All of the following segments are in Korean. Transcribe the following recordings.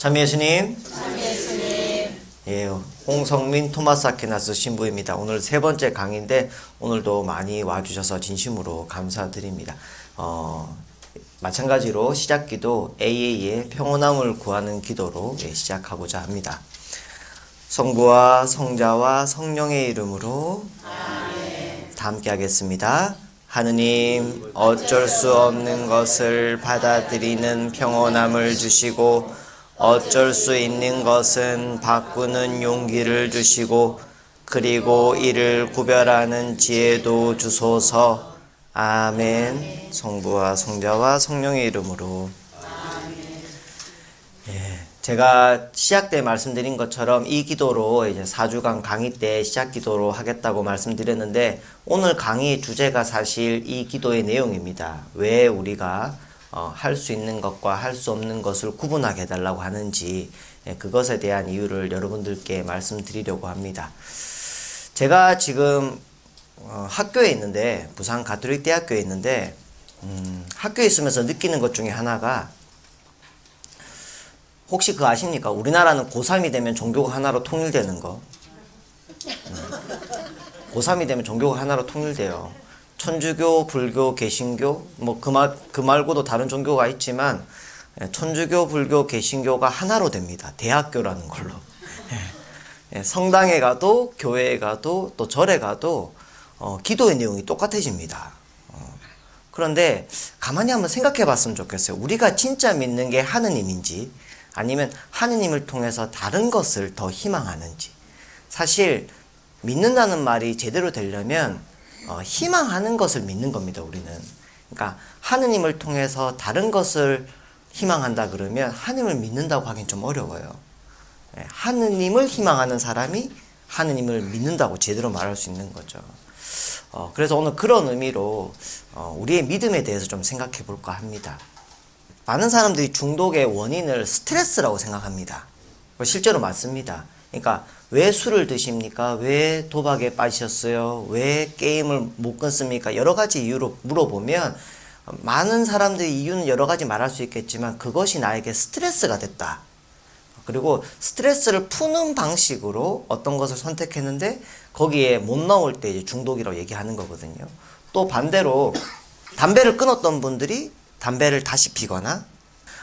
참 예수님. 참 예수님. 예, 홍성민 토마스 아퀴나스 신부입니다. 오늘 세 번째 강의인데 오늘도 많이 와주셔서 진심으로 감사드립니다. 마찬가지로 시작기도 AA의 평온함을 구하는 기도로 시작하고자 합니다. 성부와 성자와 성령의 이름으로 아멘. 다 함께 하겠습니다. 하느님, 어쩔 수 없는 것을 받아들이는 평온함을 주시고 어쩔 수 있는 것은 바꾸는 용기를 주시고 그리고 이를 구별하는 지혜도 주소서. 아멘. 성부와 성자와 성령의 이름으로. 예, 제가 시작 때 말씀드린 것처럼 이 기도로 이제 4주간 강의 때 시작 기도로 하겠다고 말씀드렸는데 오늘 강의 주제가 사실 이 기도의 내용입니다. 왜 우리가 할 수 있는 것과 할 수 없는 것을 구분하게 해달라고 하는지 그것에 대한 이유를 여러분들께 말씀드리려고 합니다. 제가 지금 학교에 있는데 부산 가톨릭 대학교에 있는데 학교에 있으면서 느끼는 것 중에 하나가 혹시 그거 아십니까? 우리나라는 고3이 되면 종교가 하나로 통일되는 거. 고3이 되면 종교가 하나로 통일돼요. 천주교, 불교, 개신교, 뭐 그 말고도 다른 종교가 있지만 천주교, 불교, 개신교가 하나로 됩니다. 대학교라는 걸로. 성당에 가도 교회에 가도 또 절에 가도 기도의 내용이 똑같아집니다. 그런데 가만히 한번 생각해 봤으면 좋겠어요. 우리가 진짜 믿는 게 하느님인지 아니면 하느님을 통해서 다른 것을 더 희망하는지. 사실 믿는다는 말이 제대로 되려면 희망하는 것을 믿는 겁니다. 우리는. 그러니까 하느님을 통해서 다른 것을 희망한다 그러면 하느님을 믿는다고 하긴 좀 어려워요. 하느님을 희망하는 사람이 하느님을 믿는다고 제대로 말할 수 있는 거죠. 그래서 오늘 그런 의미로 우리의 믿음에 대해서 좀 생각해 볼까 합니다. 많은 사람들이 중독의 원인을 스트레스라고 생각합니다. 실제로 맞습니다. 그러니까 왜 술을 드십니까? 왜 도박에 빠지셨어요? 왜 게임을 못 끊습니까? 여러 가지 이유로 물어보면 많은 사람들이 이유는 여러 가지 말할 수 있겠지만 그것이 나에게 스트레스가 됐다. 그리고 스트레스를 푸는 방식으로 어떤 것을 선택했는데 거기에 못 나올 때 이제 중독이라고 얘기하는 거거든요. 또 반대로 담배를 끊었던 분들이 담배를 다시 피거나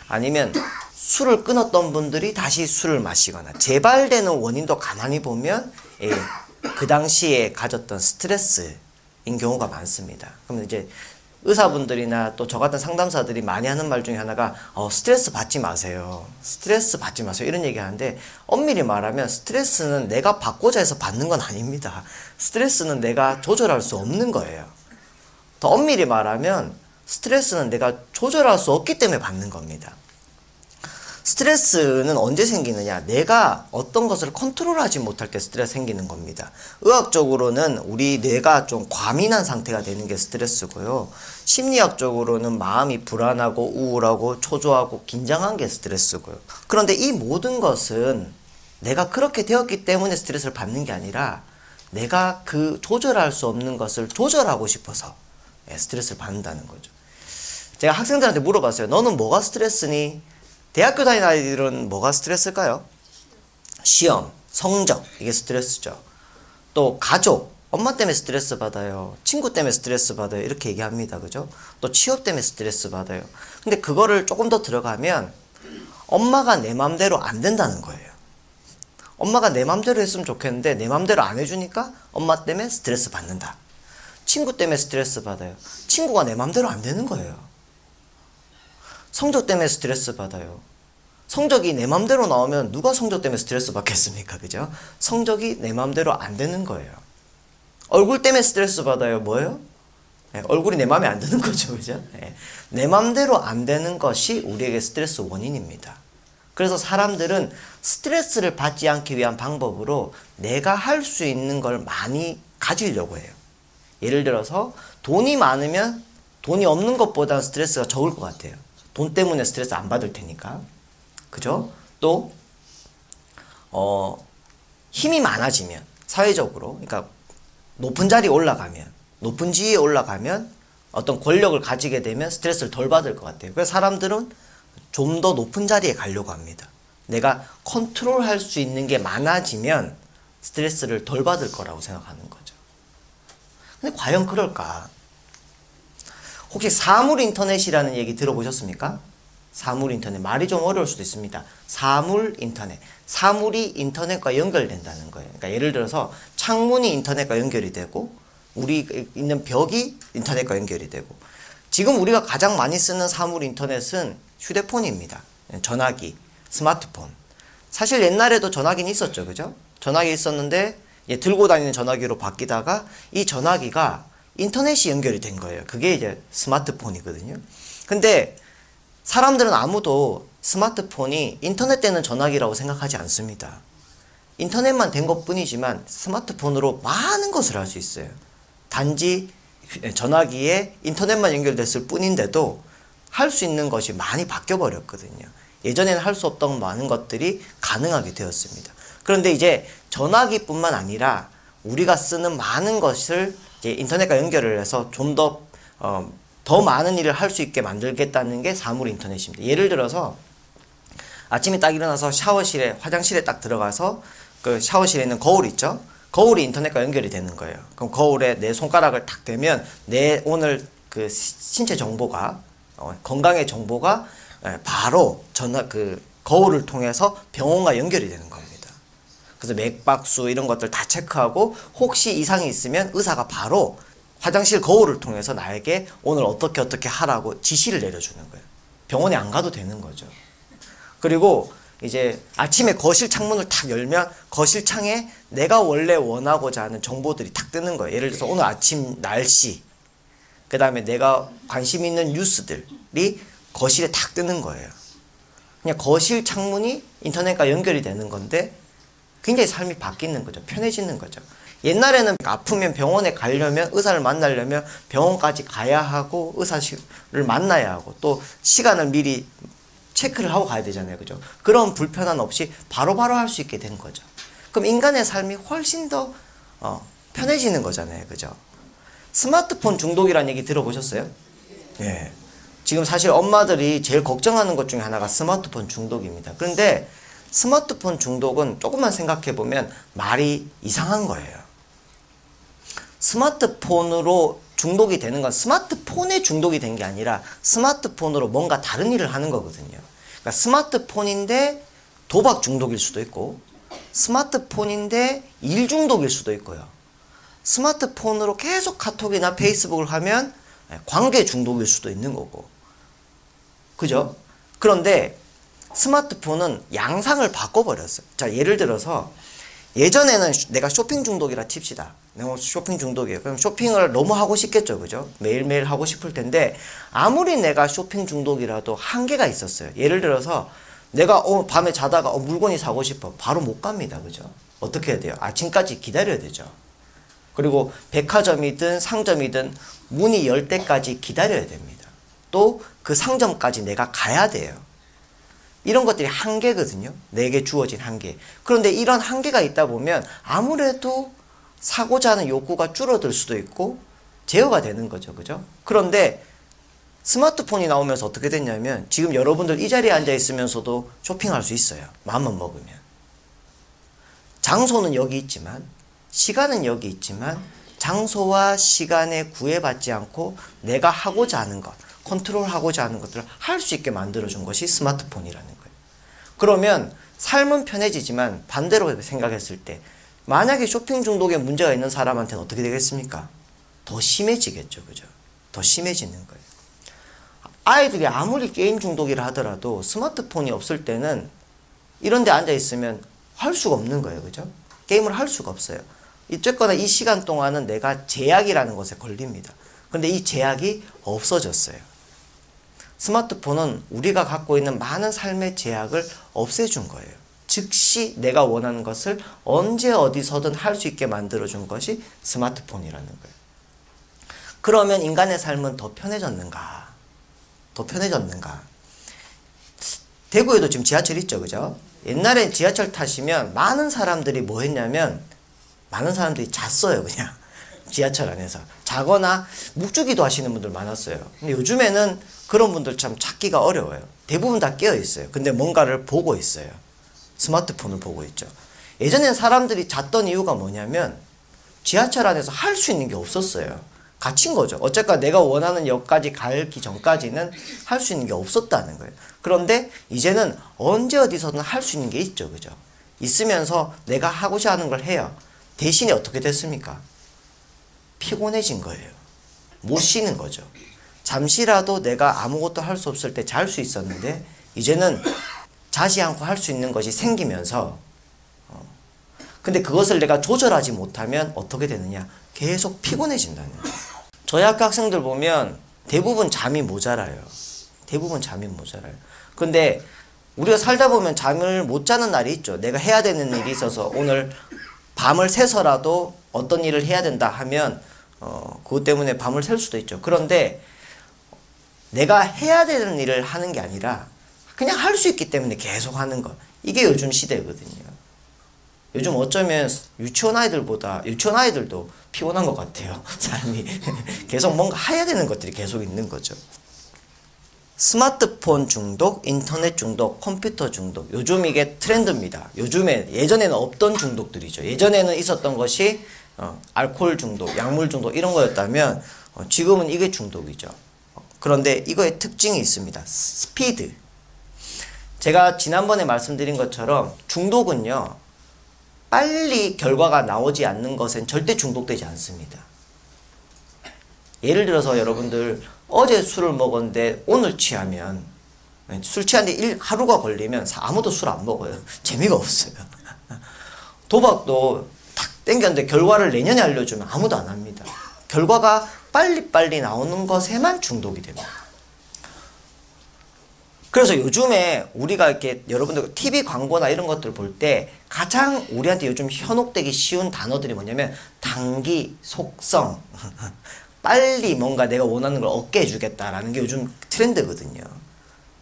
아니면 술을 끊었던 분들이 다시 술을 마시거나 재발되는 원인도 가만히 보면 그 당시에 가졌던 스트레스인 경우가 많습니다. 그러면 이제 의사분들이나 또 저 같은 상담사들이 많이 하는 말 중에 하나가 스트레스 받지 마세요. 스트레스 받지 마세요. 이런 얘기 하는데 엄밀히 말하면 스트레스는 내가 받고자 해서 받는 건 아닙니다. 스트레스는 내가 조절할 수 없는 거예요. 더 엄밀히 말하면 스트레스는 내가 조절할 수 없기 때문에 받는 겁니다. 스트레스는 언제 생기느냐? 내가 어떤 것을 컨트롤하지 못할 때 스트레스 생기는 겁니다. 의학적으로는 우리 뇌가 좀 과민한 상태가 되는 게 스트레스고요. 심리학적으로는 마음이 불안하고 우울하고 초조하고 긴장한 게 스트레스고요. 그런데 이 모든 것은 내가 그렇게 되었기 때문에 스트레스를 받는 게 아니라 내가 그 조절할 수 없는 것을 조절하고 싶어서 스트레스를 받는다는 거죠. 제가 학생들한테 물어봤어요. 너는 뭐가 스트레스니? 대학교 다니는 아이들은 뭐가 스트레스일까요? 시험, 성적, 이게 스트레스죠. 또 가족, 엄마 때문에 스트레스 받아요. 친구 때문에 스트레스 받아요. 이렇게 얘기합니다. 그죠? 또 취업 때문에 스트레스 받아요. 근데 그거를 조금 더 들어가면 엄마가 내 맘대로 안 된다는 거예요. 엄마가 내 맘대로 했으면 좋겠는데 내 맘대로 안 해주니까 엄마 때문에 스트레스 받는다. 친구 때문에 스트레스 받아요. 친구가 내 맘대로 안 되는 거예요. 성적 때문에 스트레스 받아요. 성적이 내 맘대로 나오면 누가 성적 때문에 스트레스 받겠습니까? 그죠? 성적이 내 맘대로 안 되는 거예요. 얼굴 때문에 스트레스 받아요. 뭐예요? 얼굴이 내 맘에 안 드는 거죠. 그죠? 내 맘대로 안 되는 것이 우리에게 스트레스 원인입니다. 그래서 사람들은 스트레스를 받지 않기 위한 방법으로 내가 할 수 있는 걸 많이 가지려고 해요. 예를 들어서 돈이 많으면 돈이 없는 것보다 스트레스가 적을 것 같아요. 돈 때문에 스트레스 안 받을 테니까. 그죠? 또 힘이 많아지면 사회적으로 그러니까 높은 자리에 올라가면 높은 지위에 올라가면 어떤 권력을 가지게 되면 스트레스를 덜 받을 것 같아요. 그래서 사람들은 좀 더 높은 자리에 가려고 합니다. 내가 컨트롤할 수 있는 게 많아지면 스트레스를 덜 받을 거라고 생각하는 거죠. 근데 과연 그럴까? 혹시 사물 인터넷이라는 얘기 들어보셨습니까? 사물 인터넷. 말이 좀 어려울 수도 있습니다. 사물 인터넷. 사물이 인터넷과 연결된다는 거예요. 그러니까 예를 들어서 창문이 인터넷과 연결이 되고 우리 있는 벽이 인터넷과 연결이 되고 지금 우리가 가장 많이 쓰는 사물 인터넷은 휴대폰입니다. 전화기, 스마트폰. 사실 옛날에도 전화기는 있었죠. 그죠? 전화기 있었는데 들고 다니는 전화기로 바뀌다가 이 전화기가 인터넷이 연결이 된 거예요. 그게 이제 스마트폰이거든요. 근데 사람들은 아무도 스마트폰이 인터넷 되는 전화기라고 생각하지 않습니다. 인터넷만 된 것뿐이지만 스마트폰으로 많은 것을 할 수 있어요. 단지 전화기에 인터넷만 연결됐을 뿐인데도 할 수 있는 것이 많이 바뀌어 버렸거든요. 예전에는 할 수 없던 많은 것들이 가능하게 되었습니다. 그런데 이제 전화기뿐만 아니라 우리가 쓰는 많은 것을 이제 인터넷과 연결을 해서 좀 더 많은 일을 할 수 있게 만들겠다는 게 사물 인터넷입니다. 예를 들어서 아침에 딱 일어나서 샤워실에, 화장실에 딱 들어가서 그 샤워실에 있는 거울 있죠? 거울이 인터넷과 연결이 되는 거예요. 그럼 거울에 내 손가락을 탁 대면 내 오늘 그 신체 정보가, 건강의 정보가 바로 거울을 통해서 병원과 연결이 되는 겁니다. 그래서 맥박수 이런 것들 다 체크하고 혹시 이상이 있으면 의사가 바로 화장실 거울을 통해서 나에게 오늘 어떻게 하라고 지시를 내려주는 거예요. 병원에 안 가도 되는 거죠. 그리고 이제 아침에 거실 창문을 탁 열면 거실 창에 내가 원래 원하고자 하는 정보들이 탁 뜨는 거예요. 예를 들어서 오늘 아침 날씨, 그 다음에 내가 관심 있는 뉴스들이 거실에 탁 뜨는 거예요. 그냥 거실 창문이 인터넷과 연결이 되는 건데 굉장히 삶이 바뀌는 거죠. 편해지는 거죠. 옛날에는 아프면 병원에 가려면 의사를 만나려면 병원까지 가야 하고 의사를 만나야 하고 또 시간을 미리 체크를 하고 가야 되잖아요. 그죠? 그런 불편함 없이 바로바로 할 수 있게 된 거죠. 그럼 인간의 삶이 훨씬 더 편해지는 거잖아요. 그죠? 스마트폰 중독이라는 얘기 들어보셨어요? 예. 지금 사실 엄마들이 제일 걱정하는 것 중에 하나가 스마트폰 중독입니다. 그런데 스마트폰 중독은 조금만 생각해 보면 말이 이상한 거예요. 스마트폰으로 중독이 되는 건 스마트폰에 중독이 된 게 아니라 스마트폰으로 뭔가 다른 일을 하는 거거든요. 그러니까 스마트폰인데 도박 중독일 수도 있고 스마트폰인데 일 중독일 수도 있고요. 스마트폰으로 계속 카톡이나 페이스북을 하면 관계 중독일 수도 있는 거고. 그죠? 그런데 스마트폰은 양상을 바꿔버렸어요. 자, 예를 들어서 예전에는 내가 쇼핑 중독이라 칩시다. 내가 쇼핑 중독이에요. 그럼 쇼핑을 너무 하고 싶겠죠. 그죠? 매일매일 하고 싶을 텐데 아무리 내가 쇼핑 중독이라도 한계가 있었어요. 예를 들어서 내가 밤에 자다가 물건이 사고 싶어. 바로 못 갑니다. 그죠? 어떻게 해야 돼요? 아침까지 기다려야 되죠. 그리고 백화점이든 상점이든 문이 열 때까지 기다려야 됩니다. 또 그 상점까지 내가 가야 돼요. 이런 것들이 한계거든요. 내게 주어진 한계. 그런데 이런 한계가 있다 보면 아무래도 사고자 하는 욕구가 줄어들 수도 있고 제어가 되는 거죠. 그죠? 그런데 스마트폰이 나오면서 어떻게 됐냐면 지금 여러분들 이 자리에 앉아 있으면서도 쇼핑할 수 있어요. 마음만 먹으면. 장소는 여기 있지만 시간은 여기 있지만 장소와 시간에 구애받지 않고 내가 하고자 하는 것, 컨트롤하고자 하는 것들을 할 수 있게 만들어준 것이 스마트폰이라는 거예요. 그러면 삶은 편해지지만 반대로 생각했을 때 만약에 쇼핑 중독에 문제가 있는 사람한테는 어떻게 되겠습니까? 더 심해지겠죠. 그죠? 더 심해지는 거예요. 아이들이 아무리 게임 중독이라 하더라도 스마트폰이 없을 때는 이런 데 앉아 있으면 할 수가 없는 거예요. 그죠? 게임을 할 수가 없어요. 어쨌거나 이 시간 동안은 내가 제약이라는 것에 걸립니다. 근데 이 제약이 없어졌어요. 스마트폰은 우리가 갖고 있는 많은 삶의 제약을 없애준 거예요. 즉시 내가 원하는 것을 언제 어디서든 할 수 있게 만들어준 것이 스마트폰이라는 거예요. 그러면 인간의 삶은 더 편해졌는가? 더 편해졌는가? 대구에도 지금 지하철 있죠, 그죠? 옛날에 지하철 타시면 많은 사람들이 뭐 했냐면 많은 사람들이 잤어요, 그냥. 지하철 안에서. 자거나 묵주기도 하시는 분들 많았어요. 근데 요즘에는 그런 분들 참 찾기가 어려워요. 대부분 다 깨어 있어요. 근데 뭔가를 보고 있어요. 스마트폰을 보고 있죠. 예전엔 사람들이 잤던 이유가 뭐냐면 지하철 안에서 할 수 있는 게 없었어요. 갇힌 거죠. 어쨌거나 내가 원하는 역까지 가기 전까지는 할 수 있는 게 없었다는 거예요. 그런데 이제는 언제 어디서든 할 수 있는 게 있죠. 그죠? 있으면서 내가 하고자 하는 걸 해요. 대신에 어떻게 됐습니까? 피곤해진 거예요. 못 쉬는 거죠. 잠시라도 내가 아무것도 할 수 없을 때 잘 수 있었는데 이제는 자지 않고 할 수 있는 것이 생기면서 근데 그것을 내가 조절하지 못하면 어떻게 되느냐? 계속 피곤해진다는 거예요. 저희 학교 학생들 보면 대부분 잠이 모자라요. 대부분 잠이 모자라요. 근데 우리가 살다 보면 잠을 못 자는 날이 있죠. 내가 해야 되는 일이 있어서 오늘 밤을 새서라도 어떤 일을 해야 된다 하면 그것 때문에 밤을 샐 수도 있죠. 그런데 내가 해야 되는 일을 하는 게 아니라 그냥 할 수 있기 때문에 계속 하는 것. 이게 요즘 시대거든요. 요즘 어쩌면 유치원 아이들도 피곤한 것 같아요. 사람이 계속 뭔가 해야 되는 것들이 계속 있는 거죠. 스마트폰 중독, 인터넷 중독, 컴퓨터 중독. 요즘 이게 트렌드입니다. 예전에는 없던 중독들이죠. 예전에는 있었던 것이 알코올 중독, 약물 중독 이런 거였다면 지금은 이게 중독이죠. 그런데 이거의 특징이 있습니다. 스피드. 제가 지난번에 말씀드린 것처럼 중독은요. 빨리 결과가 나오지 않는 것은 절대 중독되지 않습니다. 예를 들어서 여러분들 어제 술을 먹었는데 오늘 취하면 술 취하는데 하루가 걸리면 아무도 술 안 먹어요. 재미가 없어요. 도박도 탁 땡겼는데 결과를 내년에 알려주면 아무도 안 합니다. 결과가 빨리빨리 나오는 것에만 중독이 됩니다. 그래서 요즘에 우리가 이렇게 여러분들 TV 광고나 이런 것들 볼 때 가장 우리한테 요즘 현혹되기 쉬운 단어들이 뭐냐면 단기, 속성, 빨리 뭔가 내가 원하는 걸 얻게 해주겠다라는 게 요즘 트렌드거든요.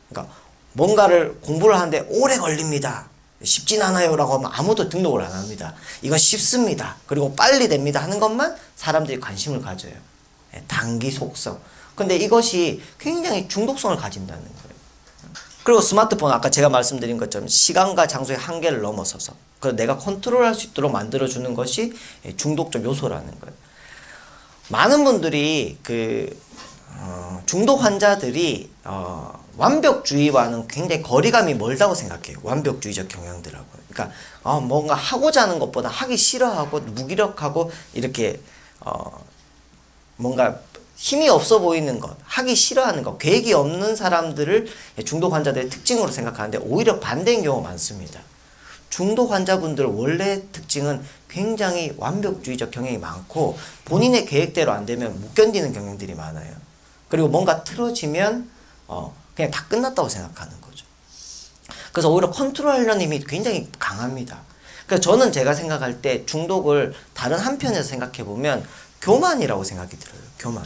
그러니까 뭔가를 공부를 하는데 오래 걸립니다. 쉽진 않아요 라고 하면 아무도 등록을 안 합니다. 이건 쉽습니다. 그리고 빨리 됩니다 하는 것만 사람들이 관심을 가져요. 단기, 속성. 근데 이것이 굉장히 중독성을 가진다는 거예요. 그리고 스마트폰 아까 제가 말씀드린 것처럼 시간과 장소의 한계를 넘어서서 그래서 내가 컨트롤할 수 있도록 만들어주는 것이 중독적 요소라는 거예요. 많은 분들이 중독 환자들이 완벽주의와는 굉장히 거리감이 멀다고 생각해요. 완벽주의적 경향들하고. 그러니까 뭔가 하고자 하는 것보다 하기 싫어하고 무기력하고 이렇게 뭔가 힘이 없어 보이는 것, 하기 싫어하는 것, 계획이 없는 사람들을 중독 환자들의 특징으로 생각하는데 오히려 반대인 경우가 많습니다. 중독 환자분들 원래 특징은 굉장히 완벽주의적 경향이 많고 본인의 계획대로 안 되면 못 견디는 경향들이 많아요. 그리고 뭔가 틀어지면 그냥 다 끝났다고 생각하는 거죠. 그래서 오히려 컨트롤하려는 힘이 굉장히 강합니다. 그래서 저는 제가 생각할 때 중독을 다른 한편에서 생각해 보면 교만이라고 생각이 들어요. 교만.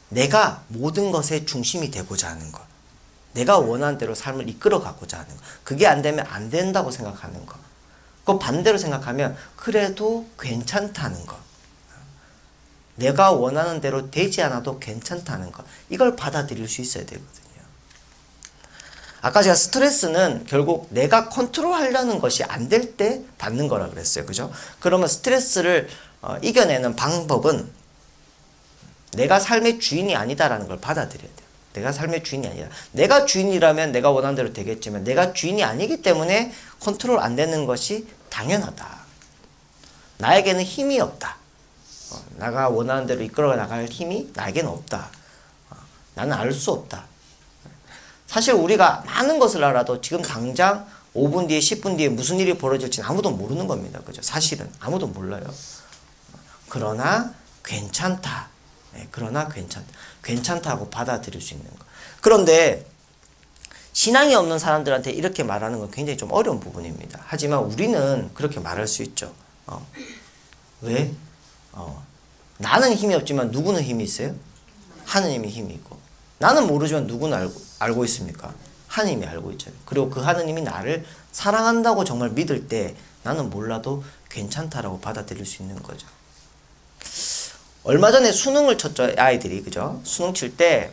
내가 모든 것의 중심이 되고자 하는 것. 내가 원하는 대로 삶을 이끌어 가고자 하는 것. 그게 안 되면 안 된다고 생각하는 것. 그 반대로 생각하면 그래도 괜찮다는 것. 내가 원하는 대로 되지 않아도 괜찮다는 것. 이걸 받아들일 수 있어야 되거든요. 아까 제가 스트레스는 결국 내가 컨트롤하려는 것이 안 될 때 받는 거라 그랬어요. 그죠? 그러면 스트레스를 이겨내는 방법은 내가 삶의 주인이 아니다라는 걸 받아들여야 돼요. 내가 삶의 주인이 아니다. 내가 주인이라면 내가 원하는 대로 되겠지만 내가 주인이 아니기 때문에 컨트롤 안 되는 것이 당연하다. 나에게는 힘이 없다. 내가 원하는 대로 이끌어 나갈 힘이 나에게는 없다. 나는 알 수 없다. 사실 우리가 많은 것을 알아도 지금 당장 5분 뒤에 10분 뒤에 무슨 일이 벌어질지는 아무도 모르는 겁니다. 그죠? 사실은 아무도 몰라요. 그러나 괜찮다. 그러나 괜찮다고 받아들일 수 있는 것. 그런데 신앙이 없는 사람들한테 이렇게 말하는 건 굉장히 좀 어려운 부분입니다. 하지만 우리는 그렇게 말할 수 있죠. 왜? 나는 힘이 없지만 누구는 힘이 있어요? 하느님이 힘이 있고. 나는 모르지만 누구는 알고 있습니까? 하느님이 알고 있잖아요. 그리고 그 하느님이 나를 사랑한다고 정말 믿을 때 나는 몰라도 괜찮다라고 받아들일 수 있는 거죠. 얼마 전에 수능을 쳤죠, 아이들이. 그죠? 수능 칠 때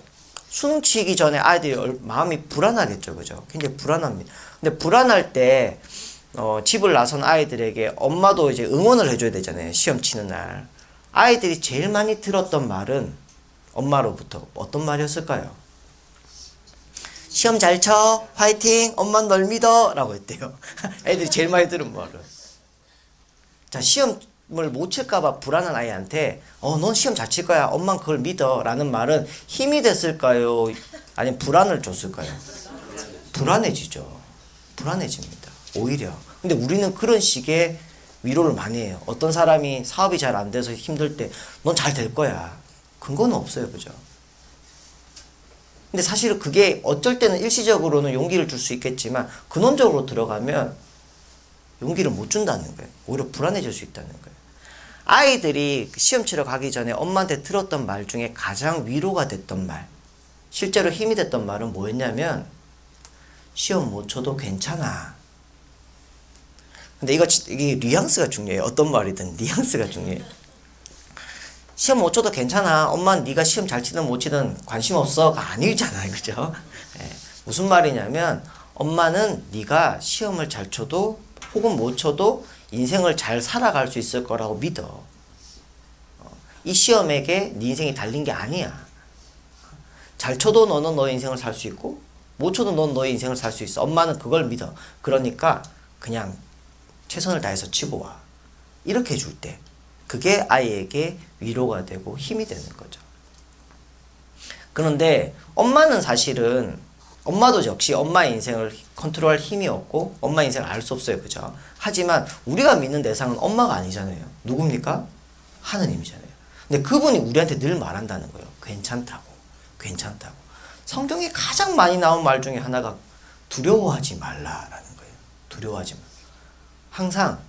수능 치기 전에 아이들이 마음이 불안하겠죠. 그죠? 굉장히 불안합니다. 근데 불안할 때, 집을 나선 아이들에게 엄마도 이제 응원을 해줘야 되잖아요. 시험 치는 날. 아이들이 제일 많이 들었던 말은 엄마로부터 어떤 말이었을까요? 시험 잘 쳐. 화이팅. 엄마는 널 믿어. 라고 했대요. 애들이 제일 많이 들은 말은. 자, 시험을 못 칠까봐 불안한 아이한테 넌 시험 잘 칠 거야. 엄마는 그걸 믿어. 라는 말은 힘이 됐을까요? 아니면 불안을 줬을까요? 불안해지죠. 불안해집니다. 오히려. 근데 우리는 그런 식의 위로를 많이 해요. 어떤 사람이 사업이 잘 안 돼서 힘들 때 넌 잘 될 거야. 근거는 없어요. 그죠? 근데 사실은 그게 어쩔 때는 일시적으로는 용기를 줄 수 있겠지만 근원적으로 들어가면 용기를 못 준다는 거예요. 오히려 불안해질 수 있다는 거예요. 아이들이 시험 치러 가기 전에 엄마한테 들었던 말 중에 가장 위로가 됐던 말, 실제로 힘이 됐던 말은 뭐였냐면 시험 못 쳐도 괜찮아. 근데 이게 뉘앙스가 중요해요. 어떤 말이든 뉘앙스가 중요해요. 시험 못 쳐도 괜찮아. 엄마는 네가 시험 잘 치든 못 치든 관심 없어가 아니잖아요. 그죠? 예. 무슨 말이냐면 엄마는 네가 시험을 잘 쳐도 혹은 못 쳐도 인생을 잘 살아갈 수 있을 거라고 믿어. 이 시험에게 네 인생이 달린 게 아니야. 잘 쳐도 너는 너의 인생을 살 수 있고 못 쳐도 넌 너의 인생을 살 수 있어. 엄마는 그걸 믿어. 그러니까 그냥 최선을 다해서 치고 와. 이렇게 해줄 때 그게 아이에게 위로가 되고 힘이 되는 거죠. 그런데 엄마는 사실은 엄마도 역시 엄마의 인생을 컨트롤할 힘이 없고 엄마의 인생을 알 수 없어요. 그죠? 하지만 우리가 믿는 대상은 엄마가 아니잖아요. 누굽니까? 하느님이잖아요. 근데 그분이 우리한테 늘 말한다는 거예요. 괜찮다고. 괜찮다고. 성경에 가장 많이 나온 말 중에 하나가 두려워하지 말라라는 거예요. 두려워하지 말라. 항상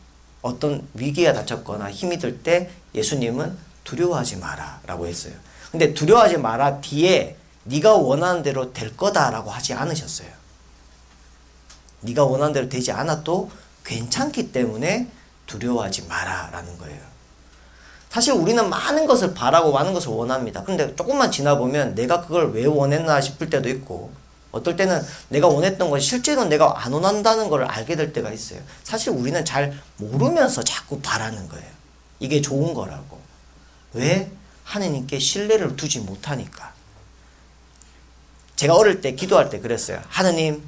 어떤 위기가 닥쳤거나 힘이 들 때 예수님은 두려워하지 마라 라고 했어요. 근데 두려워하지 마라 뒤에 네가 원하는 대로 될 거다라고 하지 않으셨어요. 네가 원하는 대로 되지 않아도 괜찮기 때문에 두려워하지 마라 라는 거예요. 사실 우리는 많은 것을 바라고 많은 것을 원합니다. 근데 조금만 지나보면 내가 그걸 왜 원했나 싶을 때도 있고 어떨 때는 내가 원했던 것이 실제로 내가 안 원한다는 걸 알게 될 때가 있어요. 사실 우리는 잘 모르면서 자꾸 바라는 거예요. 이게 좋은 거라고. 왜? 하느님께 신뢰를 두지 못하니까. 제가 어릴 때 기도할 때 그랬어요. 하느님,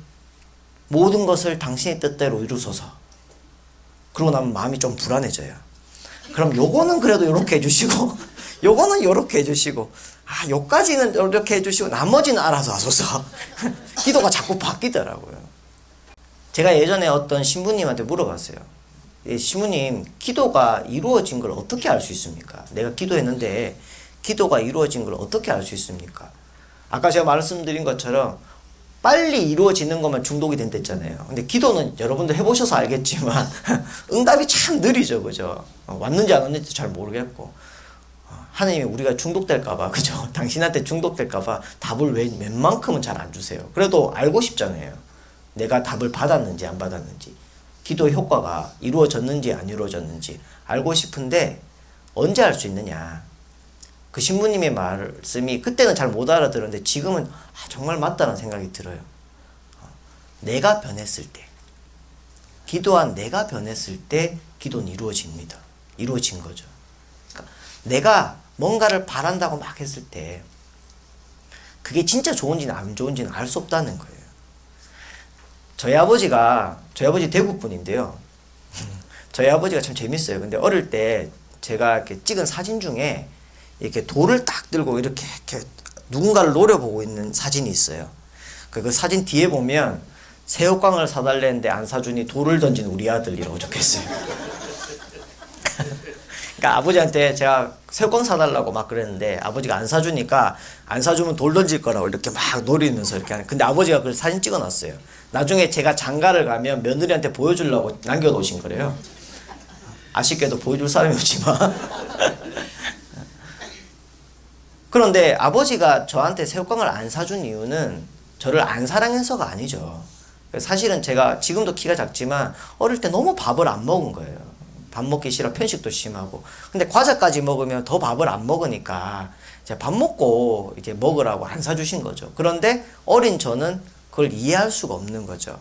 모든 것을 당신의 뜻대로 이루소서. 그러고 나면 마음이 좀 불안해져요. 그럼 요거는 그래도 요렇게 해주시고 요거는 요렇게 해주시고 요까지는 이렇게 해주시고 나머지는 알아서 하소서. 기도가 자꾸 바뀌더라고요. 제가 예전에 어떤 신부님한테 물어봤어요. 신부님, 기도가 이루어진 걸 어떻게 알 수 있습니까? 내가 기도했는데 기도가 이루어진 걸 어떻게 알 수 있습니까? 아까 제가 말씀드린 것처럼 빨리 이루어지는 것만 중독이 된댔잖아요. 근데 기도는 여러분들 해보셔서 알겠지만 응답이 참 느리죠. 그죠? 왔는지 안 왔는지 잘 모르겠고 하나님이 우리가 중독될까봐, 그죠? 당신한테 중독될까봐 답을 웬만큼은 잘 안 주세요. 그래도 알고 싶잖아요. 내가 답을 받았는지 안 받았는지, 기도 효과가 이루어졌는지 안 이루어졌는지 알고 싶은데 언제 알 수 있느냐? 그 신부님의 말씀이 그때는 잘 못 알아들었는데 지금은 정말 맞다는 생각이 들어요. 내가 변했을 때, 기도한 내가 변했을 때 기도는 이루어집니다. 이루어진 거죠. 그러니까 내가 뭔가를 바란다고 막 했을 때 그게 진짜 좋은지는 안 좋은지는 알 수 없다는 거예요. 저희 아버지 대구 분인데요. 저희 아버지가 참 재밌어요. 근데 어릴 때 제가 이렇게 찍은 사진 중에 이렇게 돌을 딱 들고 이렇게 누군가를 노려보고 있는 사진이 있어요. 그 사진 뒤에 보면 새우깡을 사달랬는데 안 사주니 돌을 던진 우리 아들이라고 적혀있어요. 그러니까 아버지한테 제가 새우깡 사달라고 막 그랬는데 아버지가 안 사주니까 안 사주면 돌 던질 거라고 이렇게 막 노리면서 이렇게 하는. 근데 아버지가 그 사진 찍어놨어요. 나중에 제가 장가를 가면 며느리한테 보여주려고 남겨놓으신 거래요. 아쉽게도 보여줄 사람이 없지만. 그런데 아버지가 저한테 새우깡을 안 사준 이유는 저를 안 사랑해서가 아니죠. 사실은 제가 지금도 키가 작지만 어릴 때 너무 밥을 안 먹은 거예요. 밥 먹기 싫어 편식도 심하고. 근데 과자까지 먹으면 더 밥을 안 먹으니까 이제 밥 먹고 이제 먹으라고 안 사주신 거죠. 그런데 어린 저는 그걸 이해할 수가 없는 거죠.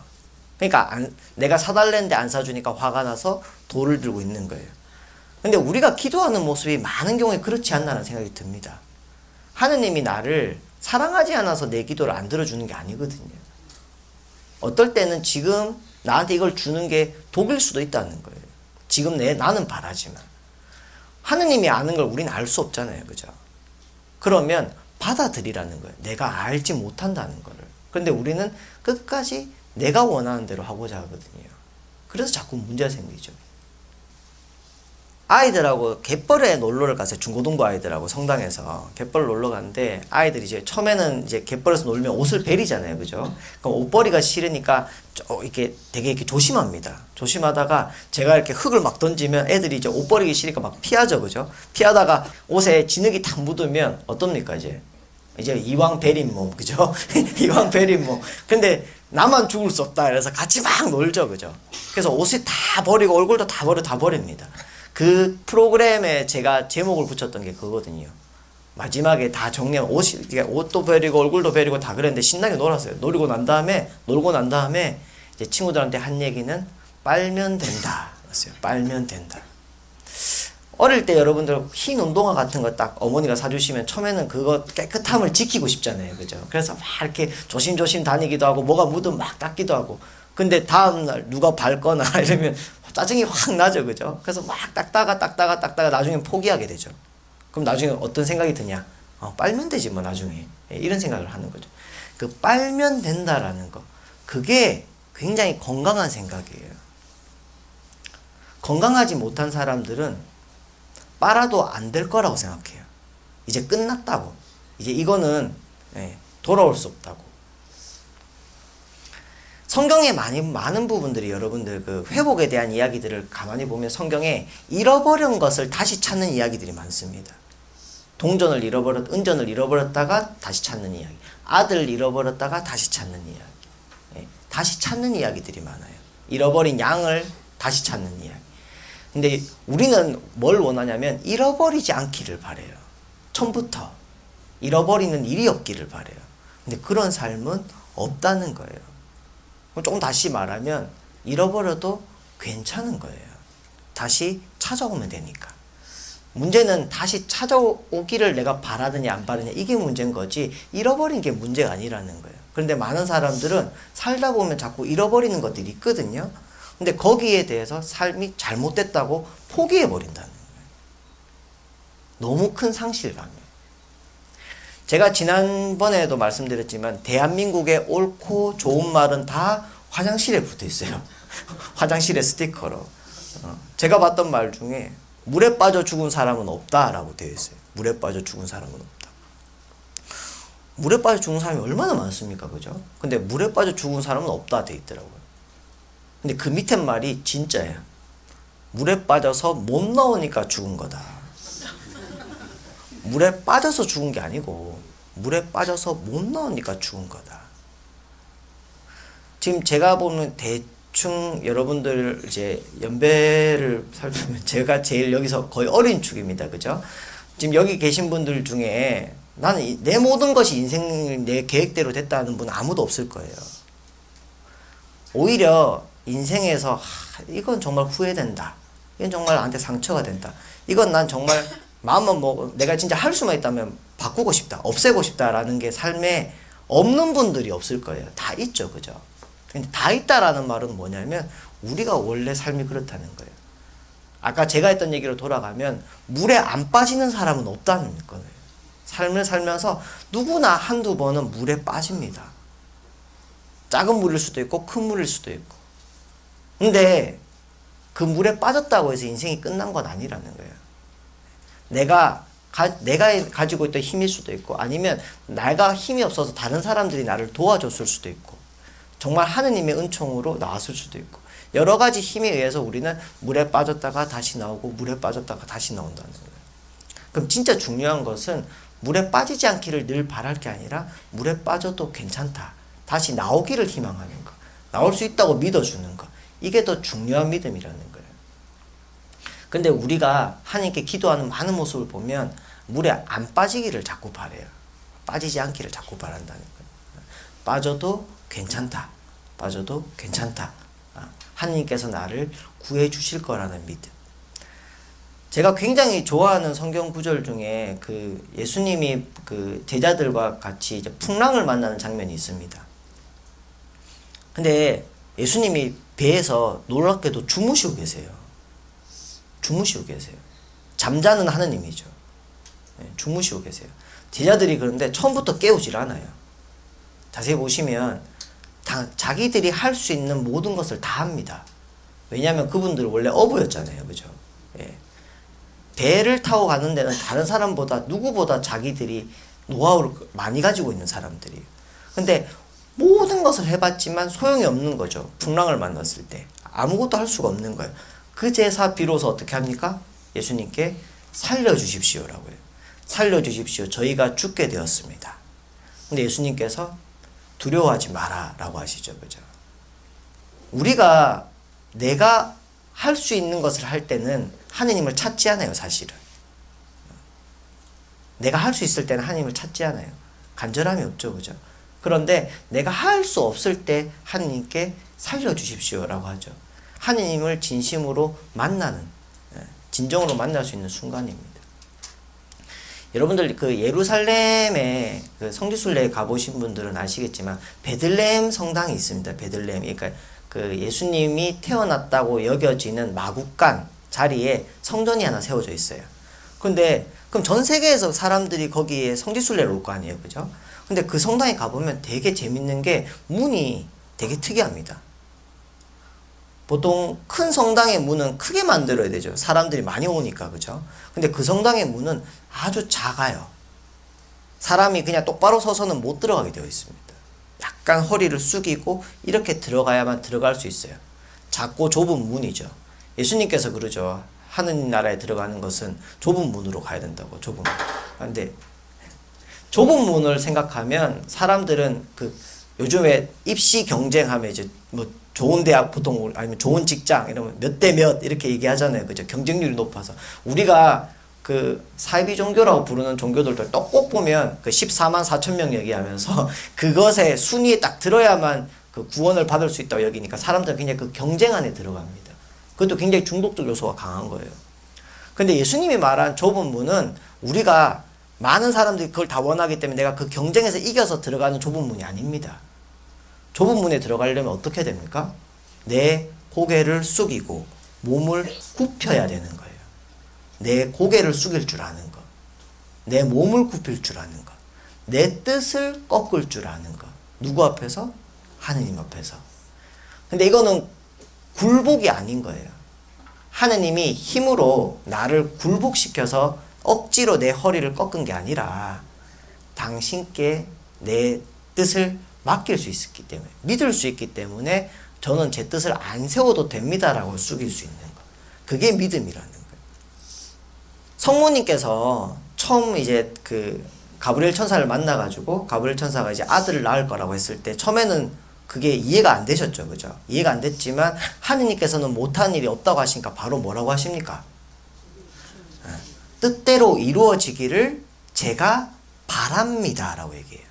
그러니까 내가 사달랬는데 안 사주니까 화가 나서 돌을 들고 있는 거예요. 근데 우리가 기도하는 모습이 많은 경우에 그렇지 않나라는 생각이 듭니다. 하느님이 나를 사랑하지 않아서 내 기도를 안 들어주는 게 아니거든요. 어떨 때는 지금 나한테 이걸 주는 게 독일 수도 있다는 거예요. 지금 나는 바라지만. 하느님이 아는 걸 우리는 알 수 없잖아요. 그죠? 그러면 받아들이라는 거예요. 내가 알지 못한다는 거를. 그런데 우리는 끝까지 내가 원하는 대로 하고자 하거든요. 그래서 자꾸 문제가 생기죠. 아이들하고 갯벌에 놀러를 갔어요. 중고등부 아이들하고 성당에서 갯벌 놀러 갔는데 아이들이 이제 처음에는 이제 갯벌에서 놀면 옷을 베리잖아요. 그죠? 그럼 옷벌이가 싫으니까 이렇게 되게 이렇게 조심합니다. 조심하다가 제가 이렇게 흙을 막 던지면 애들이 이제 옷 버리기 싫으니까 막 피하죠. 그죠? 피하다가 옷에 진흙이 탁 묻으면 어떻습니까? 이제 이왕 베린 몸. 그죠? 이왕 베린 몸. 근데 나만 죽을 수 없다. 그래서 같이 막 놀죠. 그죠? 그래서 옷을 다 버리고 얼굴도 다 버립니다. 그 프로그램에 제가 제목을 붙였던 게 그거거든요. 마지막에 다 정리하면 옷도 버리고 얼굴도 버리고 다 그랬는데 신나게 놀았어요. 놀고 난 다음에 이제 친구들한테 한 얘기는 빨면 된다. 그랬어요. 빨면 된다. 어릴 때 여러분들 흰 운동화 같은 거 딱 어머니가 사주시면 처음에는 그거 깨끗함을 지키고 싶잖아요. 그죠? 그래서 막 이렇게 조심조심 다니기도 하고 뭐가 묻으면 막 닦기도 하고. 근데 다음날 누가 밟거나 이러면 짜증이 확 나죠. 그죠? 그래서 막 닦다가 나중에 포기하게 되죠. 그럼 나중에 어떤 생각이 드냐? 빨면 되지 뭐 나중에. 이런 생각을 하는 거죠. 그 빨면 된다라는 거. 그게 굉장히 건강한 생각이에요. 건강하지 못한 사람들은 빨아도 안 될 거라고 생각해요. 이제 끝났다고. 이제 이거는 돌아올 수 없다고. 성경에 많은 부분들이 여러분들 그 회복에 대한 이야기들을 가만히 보면 성경에 잃어버린 것을 다시 찾는 이야기들이 많습니다. 동전을 은전을 잃어버렸다가 다시 찾는 이야기. 아들 잃어버렸다가 다시 찾는 이야기. 다시 찾는 이야기들이 많아요. 잃어버린 양을 다시 찾는 이야기. 근데 우리는 뭘 원하냐면 잃어버리지 않기를 바래요. 처음부터 잃어버리는 일이 없기를 바래요. 근데 그런 삶은 없다는 거예요. 조금 다시 말하면 잃어버려도 괜찮은 거예요. 다시 찾아오면 되니까. 문제는 다시 찾아오기를 내가 바라느냐 안 바라느냐 이게 문제인 거지 잃어버린 게 문제가 아니라는 거예요. 그런데 많은 사람들은 살다 보면 자꾸 잃어버리는 것들이 있거든요. 근데 거기에 대해서 삶이 잘못됐다고 포기해버린다는 거예요. 너무 큰 상실감이에요. 제가 지난번에도 말씀드렸지만 대한민국의 옳고 좋은 말은 다 화장실에 붙어 있어요. 화장실에 스티커로. 제가 봤던 말 중에 물에 빠져 죽은 사람은 없다라고 되어 있어요. 물에 빠져 죽은 사람은 없다. 물에 빠져 죽은 사람이 얼마나 많습니까? 그죠? 근데 물에 빠져 죽은 사람은 없다 되어 있더라고요. 근데 그 밑에 말이 진짜예요. 물에 빠져서 못 나오니까 죽은 거다. 물에 빠져서 죽은 게 아니고 물에 빠져서 못 나오니까 죽은 거다. 지금 제가 보면 대충 여러분들 이제 연배를 살펴보면 제가 제일 여기서 거의 어린 축입니다. 그죠? 지금 여기 계신 분들 중에 나는 내 모든 것이 인생 내 계획대로 됐다는 분은 아무도 없을 거예요. 오히려 인생에서 이건 정말 후회된다. 이건 정말 나한테 상처가 된다. 이건 난 정말 마음만 먹어 내가 진짜 할 수만 있다면 바꾸고 싶다. 없애고 싶다라는 게 삶에 없는 분들이 없을 거예요. 다 있죠. 그죠? 근데 다 있다라는 말은 뭐냐면 우리가 원래 삶이 그렇다는 거예요. 아까 제가 했던 얘기로 돌아가면 물에 안 빠지는 사람은 없다는 거예요. 삶을 살면서 누구나 한두 번은 물에 빠집니다. 작은 물일 수도 있고 큰 물일 수도 있고. 근데 그 물에 빠졌다고 해서 인생이 끝난 건 아니라는 거예요. 내가 가지고 있던 힘일 수도 있고 아니면 내가 힘이 없어서 다른 사람들이 나를 도와줬을 수도 있고 정말 하느님의 은총으로 나왔을 수도 있고 여러 가지 힘에 의해서 우리는 물에 빠졌다가 다시 나오고 물에 빠졌다가 다시 나온다는 거예요. 그럼 진짜 중요한 것은 물에 빠지지 않기를 늘 바랄 게 아니라 물에 빠져도 괜찮다. 다시 나오기를 희망하는 거. 나올 수 있다고 믿어주는 거. 이게 더 중요한 믿음이라는 거예요. 근데 우리가 하나님께 기도하는 많은 모습을 보면 물에 안 빠지기를 자꾸 바래요. 빠지지 않기를 자꾸 바란다는 거예요. 빠져도 괜찮다. 빠져도 괜찮다. 하느님께서 나를 구해 주실 거라는 믿음. 제가 굉장히 좋아하는 성경 구절 중에 그 예수님이 그 제자들과 같이 이제 풍랑을 만나는 장면이 있습니다. 근데 예수님이 배에서 놀랍게도 주무시고 계세요. 주무시고 계세요. 잠자는 하느님이죠. 주무시고 계세요. 제자들이 그런데 처음부터 깨우질 않아요. 자세히 보시면 자기들이 할 수 있는 모든 것을 다 합니다. 왜냐하면 그분들은 원래 어부였잖아요. 그죠? 예. 배를 타고 가는 데는 다른 사람보다 누구보다 자기들이 노하우를 많이 가지고 있는 사람들이에요. 근데 모든 것을 해봤지만 소용이 없는 거죠. 풍랑을 만났을 때 아무것도 할 수가 없는 거예요. 그제서 비로소 어떻게 합니까? 예수님께 살려주십시오라고 해요. 살려주십시오. 저희가 죽게 되었습니다. 근데 예수님께서 두려워하지 마라 라고 하시죠. 그죠? 우리가 내가 할 수 있는 것을 할 때는 하느님을 찾지 않아요. 사실은 내가 할 수 있을 때는 하느님을 찾지 않아요. 간절함이 없죠. 그죠? 그런데 내가 할 수 없을 때 하느님께 살려주십시오 라고 하죠. 하느님을 진심으로 만나는, 진정으로 만날 수 있는 순간입니다. 여러분들 그 예루살렘에 그 성지순례에 가보신 분들은 아시겠지만 베들레헴 성당이 있습니다. 베들레헴. 그러니까 그 예수님이 태어났다고 여겨지는 마국간 자리에 성전이 하나 세워져 있어요. 근데 그럼 전 세계에서 사람들이 거기에 성지순례를 올 거 아니에요. 그죠? 근데 그 성당에 가보면 되게 재밌는 게 문이 되게 특이합니다. 보통 큰 성당의 문은 크게 만들어야 되죠. 사람들이 많이 오니까. 그죠? 근데 그 성당의 문은 아주 작아요. 사람이 그냥 똑바로 서서는 못 들어가게 되어 있습니다. 약간 허리를 숙이고 이렇게 들어가야만 들어갈 수 있어요. 작고 좁은 문이죠. 예수님께서 그러죠. 하느님 나라에 들어가는 것은 좁은 문으로 가야 된다고. 좁은 문. 근데 좁은 문을 생각하면 사람들은 그 요즘에 입시 경쟁하면 이제 뭐 좋은 대학 보통 아니면 좋은 직장 이러면 몇 대 몇 이렇게 얘기하잖아요. 그죠? 경쟁률이 높아서 우리가 그 사이비 종교라고 부르는 종교들도 꼭 보면 그 14만 4천 명 얘기하면서 그것에 순위에 딱 들어야만 그 구원을 받을 수 있다고 여기니까 사람들은 그냥 그 경쟁 안에 들어갑니다. 그것도 굉장히 중독적 요소가 강한 거예요. 근데 예수님이 말한 좁은 문은 우리가 많은 사람들이 그걸 다 원하기 때문에 내가 그 경쟁에서 이겨서 들어가는 좁은 문이 아닙니다. 좁은 문에 들어가려면 어떻게 됩니까? 내 고개를 숙이고 몸을 굽혀야 되는 거예요. 내 고개를 숙일 줄 아는 것. 내 몸을 굽힐 줄 아는 것. 내 뜻을 꺾을 줄 아는 것. 누구 앞에서? 하느님 앞에서. 근데 이거는 굴복이 아닌 거예요. 하느님이 힘으로 나를 굴복시켜서 억지로 내 허리를 꺾은 게 아니라 당신께 내 뜻을 맡길 수 있기 때문에, 믿을 수 있기 때문에 저는 제 뜻을 안 세워도 됩니다라고 숙일 수 있는 거. 그게 믿음이라는 거예요. 성모님께서 처음 이제 그 가브리엘 천사를 만나가지고 가브리엘 천사가 이제 아들을 낳을 거라고 했을 때 처음에는 그게 이해가 안 되셨죠. 그죠? 이해가 안 됐지만 하느님께서는 못한 일이 없다고 하시니까 바로 뭐라고 하십니까? 뜻대로 이루어지기를 제가 바랍니다 라고 얘기해요.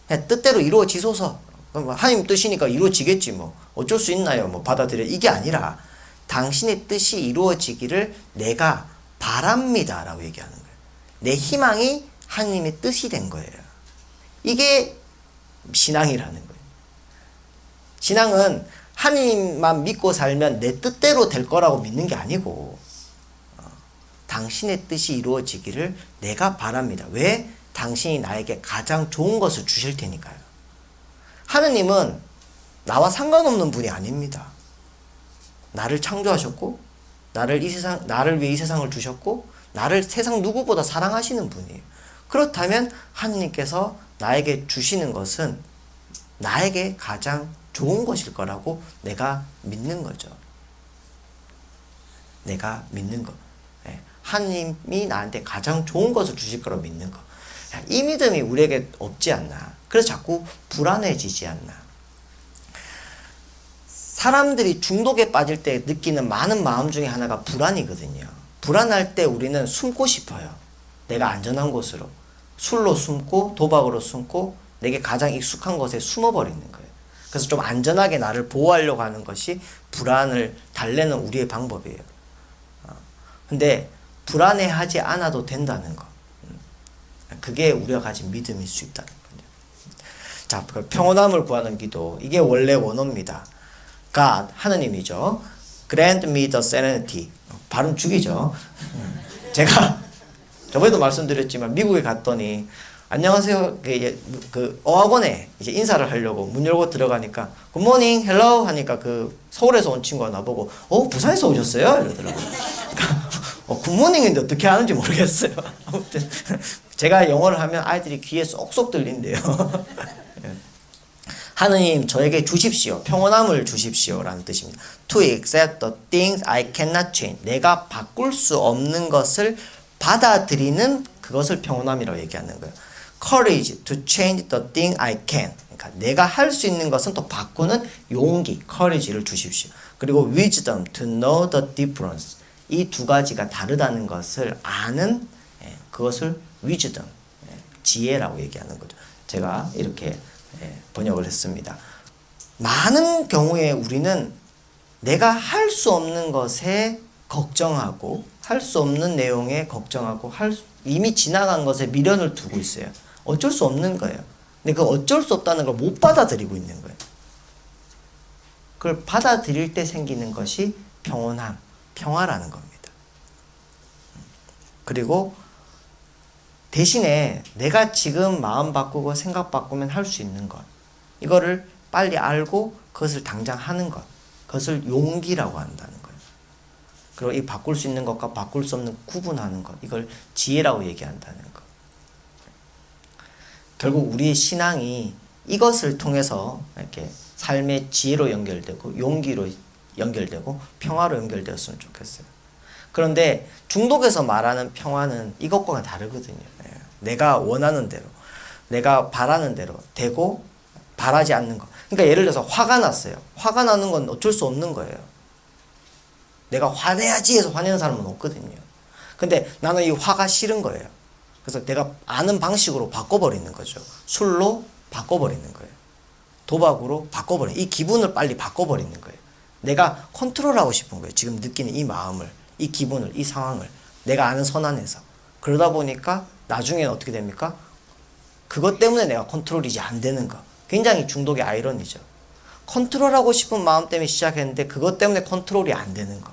그냥 뜻대로 이루어지소서. 하나님 뜻이니까 이루어지겠지 뭐. 어쩔 수 있나요? 뭐 받아들여. 이게 아니라 당신의 뜻이 이루어지기를 내가 바랍니다 라고 얘기하는 거예요. 내 희망이 하나님의 뜻이 된 거예요. 이게 신앙이라는 거예요. 신앙은 하나님만 믿고 살면 내 뜻대로 될 거라고 믿는 게 아니고 당신의 뜻이 이루어지기를 내가 바랍니다. 왜? 당신이 나에게 가장 좋은 것을 주실 테니까요. 하느님은 나와 상관없는 분이 아닙니다. 나를 창조하셨고 나를 위해 이 세상을 주셨고 나를 세상 누구보다 사랑하시는 분이에요. 그렇다면 하느님께서 나에게 주시는 것은 나에게 가장 좋은 것일 거라고 내가 믿는 거죠. 내가 믿는 것. 하느님이 나한테 가장 좋은 것을 주실 거라고 믿는 것. 이 믿음이 우리에게 없지 않나. 그래서 자꾸 불안해지지 않나. 사람들이 중독에 빠질 때 느끼는 많은 마음 중에 하나가 불안이거든요. 불안할 때 우리는 숨고 싶어요. 내가 안전한 곳으로, 술로 숨고 도박으로 숨고 내게 가장 익숙한 곳에 숨어버리는 거예요. 그래서 좀 안전하게 나를 보호하려고 하는 것이 불안을 달래는 우리의 방법이에요. 근데 불안해하지 않아도 된다는 거. 그게 우리가 가진 믿음일 수 있다는 거죠. 자, 평온함을 구하는 기도. 이게 원래 원어입니다. God, 하느님이죠. Grant me the serenity. 발음 죽이죠. 제가 저번에도 말씀드렸지만 미국에 갔더니 안녕하세요. 그 어학원에 이제 인사를 하려고 문 열고 들어가니까 굿모닝, 헬로 하니까 그 서울에서 온 친구가 나보고 부산에서 오셨어요? 이러더라고요. 굿모닝인데 어떻게 하는지 모르겠어요. 아무튼 제가 영어를 하면 아이들이 귀에 쏙쏙 들린대요. 하느님 저에게 주십시오. 평온함을 주십시오 라는 뜻입니다. To accept the things I cannot change. 내가 바꿀 수 없는 것을 받아들이는 그것을 평온함이라고 얘기하는 거예요. Courage to change the thing I can. 그러니까 내가 할 수 있는 것은 또 바꾸는 용기, courage를 주십시오. 그리고 wisdom to know the difference. 이 두 가지가 다르다는 것을 아는 그것을 wisdom, 지혜라고 얘기하는 거죠. 제가 이렇게 번역을 했습니다. 많은 경우에 우리는 내가 할 수 없는 것에 걱정하고 할 수 없는 내용에 걱정하고 이미 지나간 것에 미련을 두고 있어요. 어쩔 수 없는 거예요. 근데 그 어쩔 수 없다는 걸 못 받아들이고 있는 거예요. 그걸 받아들일 때 생기는 것이 평온함, 평화라는 겁니다. 그리고 대신에 내가 지금 마음 바꾸고 생각 바꾸면 할 수 있는 것, 이거를 빨리 알고 그것을 당장 하는 것, 그것을 용기라고 한다는 거예요. 그리고 이 바꿀 수 있는 것과 바꿀 수 없는 구분하는 것, 이걸 지혜라고 얘기한다는 것. 결국 우리의 신앙이 이것을 통해서 이렇게 삶의 지혜로 연결되고 용기로 연결되고 평화로 연결되었으면 좋겠어요. 그런데 중독에서 말하는 평화는 이것과는 다르거든요. 내가 원하는 대로, 내가 바라는 대로 되고 바라지 않는 것. 그러니까 예를 들어서 화가 났어요. 화가 나는 건 어쩔 수 없는 거예요. 내가 화내야지 해서 화내는 사람은 없거든요. 근데 나는 이 화가 싫은 거예요. 그래서 내가 아는 방식으로 바꿔버리는 거죠. 술로 바꿔버리는 거예요. 도박으로 바꿔버리는, 이 기분을 빨리 바꿔버리는 거예요. 내가 컨트롤하고 싶은 거예요. 지금 느끼는 이 마음을, 이 기분을, 이 상황을 내가 아는 선 안에서. 그러다 보니까 나중에는 어떻게 됩니까? 그것 때문에 내가 컨트롤이 이제 안 되는 거. 굉장히 중독의 아이러니죠. 컨트롤하고 싶은 마음 때문에 시작했는데 그것 때문에 컨트롤이 안 되는 거.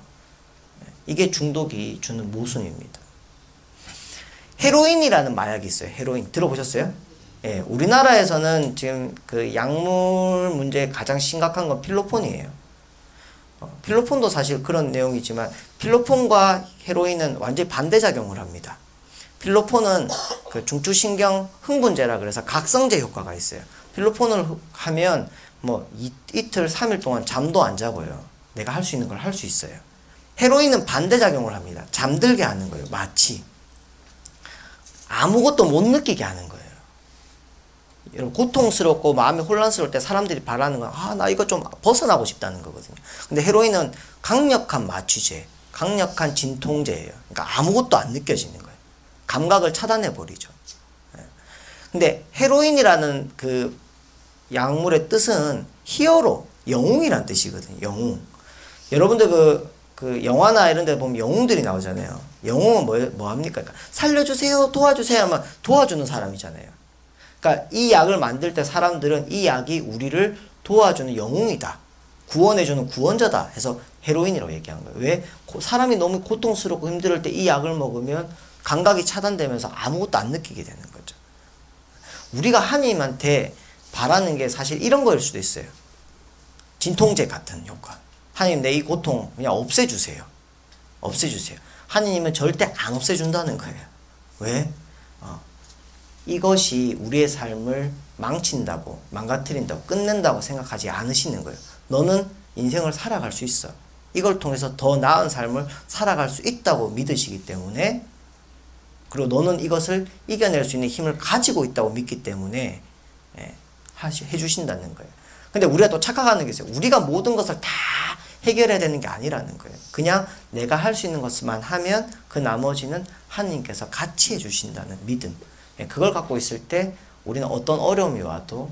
이게 중독이 주는 모순입니다. 헤로인이라는 마약이 있어요. 헤로인 들어보셨어요? 예, 우리나라에서는 지금 그 약물 문제 가장 심각한 건 필로폰이에요. 필로폰도 사실 그런 내용이지만 필로폰과 헤로인은 완전히 반대작용을 합니다. 필로폰은 그 중추신경 흥분제라 그래서 각성제 효과가 있어요. 필로폰을 하면 뭐 이틀, 3일 동안 잠도 안 자고요. 내가 할 수 있는 걸 할 수 있어요. 헤로인은 반대작용을 합니다. 잠들게 하는 거예요. 마치 아무것도 못 느끼게 하는 거예요. 여러분 고통스럽고 마음이 혼란스러울 때 사람들이 바라는 건 나 이거 좀 벗어나고 싶다는 거거든요. 근데 헤로인은 강력한 마취제, 강력한 진통제예요. 그러니까 아무것도 안 느껴지는 거예요. 감각을 차단해 버리죠. 근데 헤로인이라는 그 약물의 뜻은 히어로, 영웅이란 뜻이거든요. 영웅. 여러분들 그 영화나 이런 데 보면 영웅들이 나오잖아요. 영웅은 뭐 합니까? 그러니까 살려주세요, 도와주세요 하면 도와주는 사람이잖아요. 그러니까 이 약을 만들 때 사람들은 이 약이 우리를 도와주는 영웅이다. 구원해주는 구원자다 해서 헤로인이라고 얘기한 거예요. 왜? 사람이 너무 고통스럽고 힘들 때 이 약을 먹으면 감각이 차단되면서 아무것도 안 느끼게 되는 거죠. 우리가 하나님한테 바라는 게 사실 이런 거일 수도 있어요. 진통제 같은 효과. 하나님 내 이 고통 그냥 없애주세요. 없애주세요. 하나님은 절대 안 없애준다는 거예요. 왜? 이것이 우리의 삶을 망친다고, 망가뜨린다고, 끝낸다고 생각하지 않으시는 거예요. 너는 인생을 살아갈 수 있어. 이걸 통해서 더 나은 삶을 살아갈 수 있다고 믿으시기 때문에, 그리고 너는 이것을 이겨낼 수 있는 힘을 가지고 있다고 믿기 때문에 해주신다는 거예요. 근데 우리가 또 착각하는 게 있어요. 우리가 모든 것을 다 해결해야 되는 게 아니라는 거예요. 그냥 내가 할 수 있는 것만 하면 그 나머지는 하나님께서 같이 해주신다는 믿음. 그걸 갖고 있을 때 우리는 어떤 어려움이 와도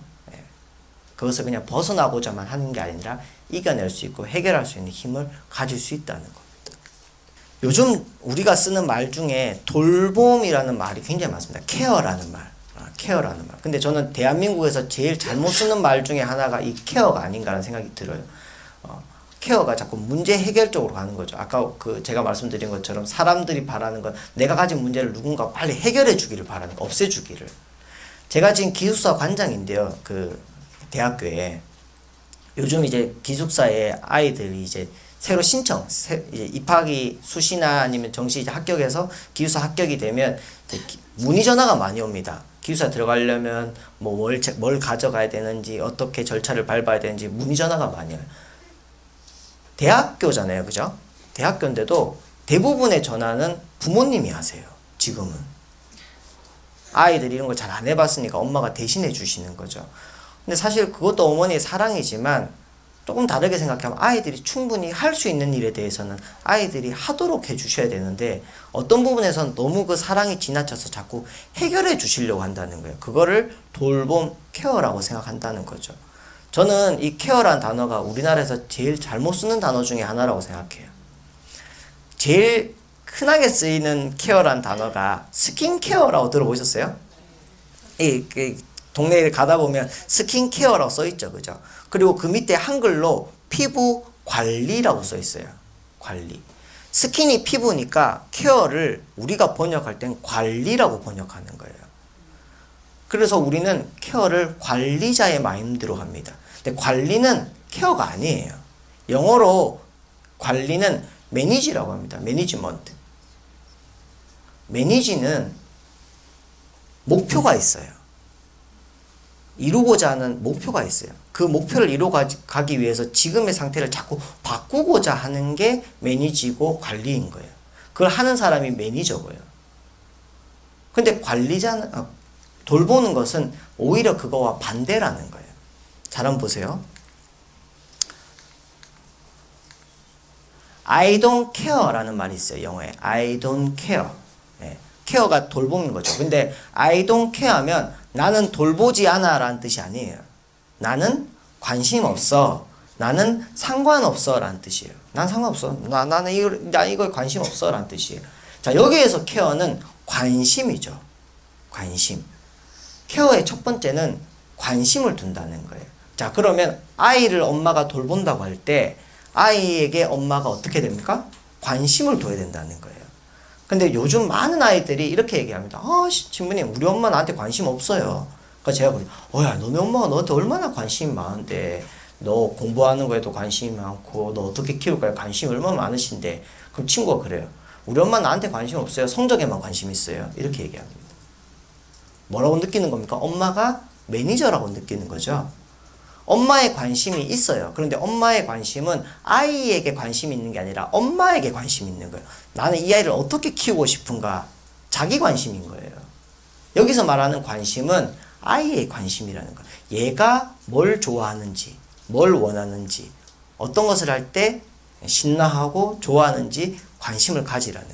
그것을 그냥 벗어나고자만 하는 게 아니라 이겨낼 수 있고 해결할 수 있는 힘을 가질 수 있다는 겁니다. 요즘 우리가 쓰는 말 중에 돌봄이라는 말이 굉장히 많습니다. 케어라는 말. 케어라는 말. 근데 저는 대한민국에서 제일 잘못 쓰는 말 중에 하나가 이 케어가 아닌가라는 생각이 들어요. 케어가 자꾸 문제 해결 쪽으로 가는 거죠. 아까 제가 말씀드린 것처럼 사람들이 바라는 건 내가 가진 문제를 누군가 빨리 해결해 주기를 바라는 거, 없애주기를. 제가 지금 기숙사 관장인데요. 대학교에. 요즘 이제 기숙사에 아이들이 이제 새로 신청, 이제 입학이 수시나 아니면 정시 이제 합격해서 기숙사 합격이 되면 문의 전화가 많이 옵니다. 기숙사 들어가려면 뭘 가져가야 되는지, 어떻게 절차를 밟아야 되는지 문의 전화가 많이 와요. 대학교잖아요. 그죠? 대학교인데도 대부분의 전화는 부모님이 하세요. 지금은. 아이들이 이런 거 잘 안 해봤으니까 엄마가 대신해 주시는 거죠. 근데 사실 그것도 어머니의 사랑이지만 조금 다르게 생각하면 아이들이 충분히 할 수 있는 일에 대해서는 아이들이 하도록 해주셔야 되는데 어떤 부분에서는 너무 그 사랑이 지나쳐서 자꾸 해결해 주시려고 한다는 거예요. 그거를 돌봄, 케어라고 생각한다는 거죠. 저는 이 케어라는 단어가 우리나라에서 제일 잘못 쓰는 단어 중에 하나라고 생각해요. 제일 흔하게 쓰이는 케어라는 단어가 스킨케어라고 들어보셨어요? 동네에 가다 보면 스킨케어라고 써있죠. 그죠? 그리고 그 밑에 한글로 피부 관리라고 써있어요. 관리. 스킨이 피부니까 케어를 우리가 번역할 땐 관리라고 번역하는 거예요. 그래서 우리는 케어를 관리자의 마인드로 합니다. 근데 관리는 케어가 아니에요. 영어로 관리는 매니지라고 합니다. 매니지먼트. 매니지는 목표가 있어요. 이루고자 하는 목표가 있어요. 그 목표를 이루어가기 위해서 지금의 상태를 자꾸 바꾸고자 하는 게 매니지고 관리인 거예요. 그걸 하는 사람이 매니저고요. 근데 관리자는, 돌보는 것은 오히려 그거와 반대라는 거예요. 잘 한번 보세요. I don't care라는 말이 있어요. 영어에. I don't care. 케어가 돌보는 거죠. 근데 I don't care 하면 나는 돌보지 않아 라는 뜻이 아니에요. 나는 관심 없어. 나는 상관없어 라는 뜻이에요. 난 상관없어. 나는 이거에 관심 없어 라는 뜻이에요. 자, 여기에서 케어는 관심이죠. 관심. 케어의 첫 번째는 관심을 둔다는 거예요. 자, 그러면 아이를 엄마가 돌본다고 할 때 아이에게 엄마가 어떻게 됩니까? 관심을 둬야 된다는 거예요. 근데 요즘 많은 아이들이 이렇게 얘기합니다. 신부님, 우리 엄마 나한테 관심 없어요. 그러니까 제가 그래요. 야, 너네 엄마가 너한테 얼마나 관심이 많은데, 너 공부하는 거에도 관심이 많고, 너 어떻게 키울 거에 관심이 얼마나 많으신데. 그럼 친구가 그래요. 우리 엄마 나한테 관심 없어요. 성적에만 관심 있어요. 이렇게 얘기합니다. 뭐라고 느끼는 겁니까? 엄마가 매니저라고 느끼는 거죠. 엄마의 관심이 있어요. 그런데 엄마의 관심은 아이에게 관심이 있는 게 아니라 엄마에게 관심이 있는 거예요. 나는 이 아이를 어떻게 키우고 싶은가? 자기 관심인 거예요. 여기서 말하는 관심은 아이의 관심이라는 거예요. 얘가 뭘 좋아하는지, 뭘 원하는지, 어떤 것을 할 때 신나하고 좋아하는지 관심을 가지라는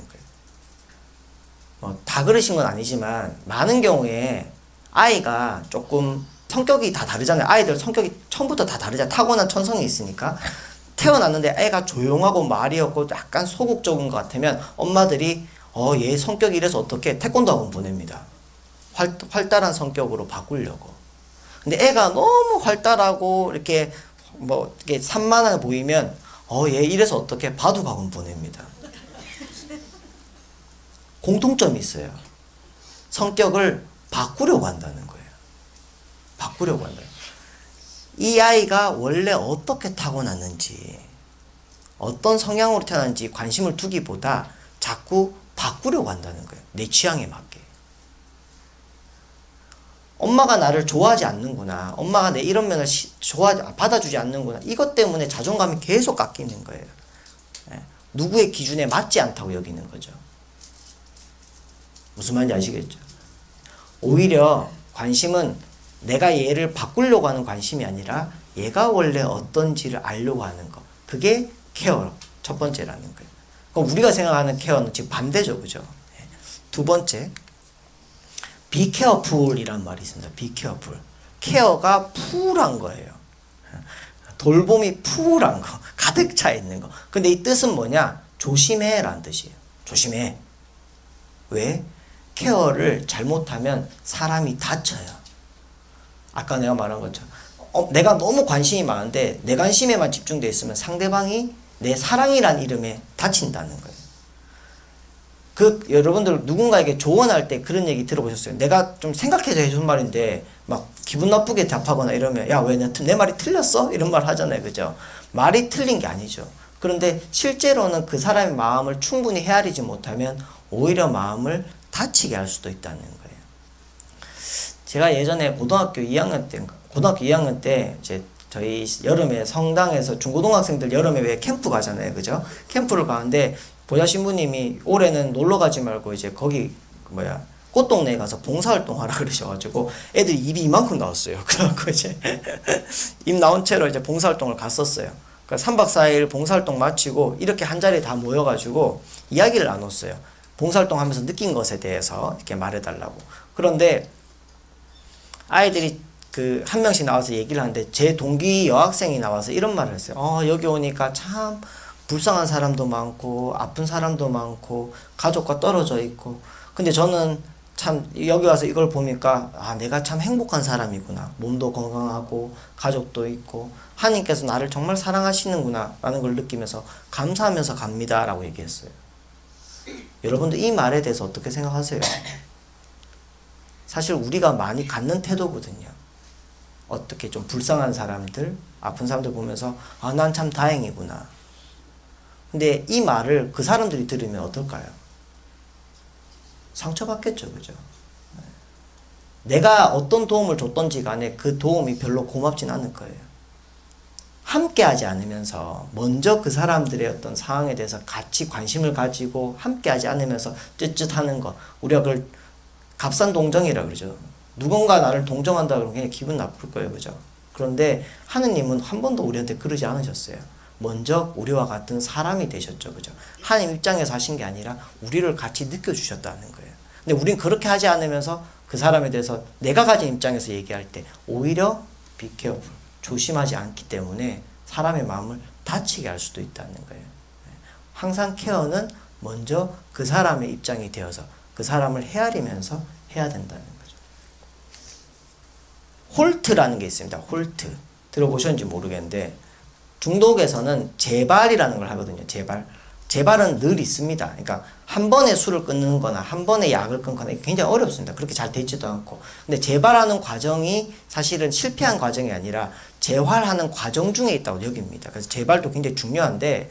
거예요. 다 그러신 건 아니지만 많은 경우에 아이가 조금 성격이 다 다르잖아요. 아이들 성격이 처음부터 다 다르잖아요. 타고난 천성이 있으니까. 태어났는데 애가 조용하고 말이 없고 약간 소극적인 것 같으면 엄마들이 얘 성격이 이래서 어떻게 태권도 학원 보냅니다. 활달한 성격으로 바꾸려고. 근데 애가 너무 활달하고 이렇게 이렇게 산만해 보이면 얘 이래서 어떻게 바둑 학원 보냅니다. 공통점이 있어요. 성격을 바꾸려고 한다는 거예요. 바꾸려고 한다. 이 아이가 원래 어떻게 타고났는지, 어떤 성향으로 태어났는지 관심을 두기보다 자꾸 바꾸려고 한다는 거예요. 내 취향에 맞게. 엄마가 나를 좋아하지 않는구나. 엄마가 내 이런 면을 받아주지 않는구나. 이것 때문에 자존감이 계속 깎이는 거예요. 누구의 기준에 맞지 않다고 여기는 거죠. 무슨 말인지 아시겠죠? 오히려 관심은 내가 얘를 바꾸려고 하는 관심이 아니라 얘가 원래 어떤지를 알려고 하는 거. 그게 케어 첫 번째라는 거예요. 그럼 우리가 생각하는 케어는 지금 반대죠, 그죠? 두 번째, be careful이란 말이 있습니다. be careful. 케어가 풀한 거예요. 돌봄이 풀한 거, 가득 차 있는 거. 근데 이 뜻은 뭐냐? 조심해 라는 뜻이에요. 조심해. 왜? 케어를 잘못하면 사람이 다쳐요. 아까 내가 말한 것처럼 내가 너무 관심이 많은데 내 관심에만 집중되어 있으면 상대방이 내 사랑이란 이름에 다친다는 거예요. 여러분들 누군가에게 조언할 때 그런 얘기 들어보셨어요? 내가 좀 생각해서 해준 말인데 막 기분 나쁘게 답하거나 이러면 야, 왜 내 말이 틀렸어? 이런 말 하잖아요. 그죠? 말이 틀린 게 아니죠. 그런데 실제로는 그 사람의 마음을 충분히 헤아리지 못하면 오히려 마음을 다치게 할 수도 있다는 거예요. 제가 예전에 고등학교 2학년 때 이제 저희 여름에 성당에서 중고등학생들 여름에 왜 캠프 가잖아요. 그죠? 캠프를 가는데 보좌 신부님이 올해는 놀러 가지 말고 이제 거기 꽃동네에 가서 봉사활동 하라 그러셔가지고 애들이 입이 이만큼 나왔어요. 그래갖고 이제 입 나온 채로 이제 봉사활동을 갔었어요. 그러니까 3박 4일 봉사활동 마치고 이렇게 한 자리에 다 모여가지고 이야기를 나눴어요. 봉사활동 하면서 느낀 것에 대해서 이렇게 말해달라고. 그런데 아이들이 한 명씩 나와서 얘기를 하는데 제 동기 여학생이 나와서 이런 말을 했어요. 여기 오니까 참 불쌍한 사람도 많고 아픈 사람도 많고 가족과 떨어져 있고 근데 저는 참 여기 와서 이걸 보니까 내가 참 행복한 사람이구나. 몸도 건강하고 가족도 있고 하나님께서 나를 정말 사랑하시는구나 라는 걸 느끼면서 감사하면서 갑니다 라고 얘기했어요. 여러분들 이 말에 대해서 어떻게 생각하세요? 사실 우리가 많이 갖는 태도거든요. 어떻게 좀 불쌍한 사람들, 아픈 사람들 보면서 난 참 다행이구나. 근데 이 말을 그 사람들이 들으면 어떨까요? 상처받겠죠, 그죠? 내가 어떤 도움을 줬던지 간에 그 도움이 별로 고맙진 않을 거예요. 함께 하지 않으면서 먼저 그 사람들의 어떤 상황에 대해서 같이 관심을 가지고 함께 하지 않으면서 쯧쯧하는 거, 우리가 그걸 값싼 동정이라 그러죠. 누군가 나를 동정한다 그러면 그냥 기분 나쁠 거예요, 그죠? 그런데 하느님은 한 번도 우리한테 그러지 않으셨어요. 먼저 우리와 같은 사람이 되셨죠. 그죠? 하나님 입장에서 하신 게 아니라 우리를 같이 느껴주셨다는 거예요. 근데 우린 그렇게 하지 않으면서 그 사람에 대해서 내가 가진 입장에서 얘기할 때 오히려 be careful, 조심하지 않기 때문에 사람의 마음을 다치게 할 수도 있다는 거예요. 항상 케어는 먼저 그 사람의 입장이 되어서 그 사람을 헤아리면서 해야 된다는 거죠. 홀트라는 게 있습니다. 홀트. 들어보셨는지 모르겠는데 중독에서는 재발이라는 걸 하거든요. 재발은 늘 있습니다. 그러니까 한 번에 술을 끊는 거나 한 번에 약을 끊거나 굉장히 어렵습니다. 그렇게 잘 되지도 않고. 근데 재발하는 과정이 사실은 실패한 과정이 아니라 재활하는 과정 중에 있다고 여깁니다. 그래서 재발도 굉장히 중요한데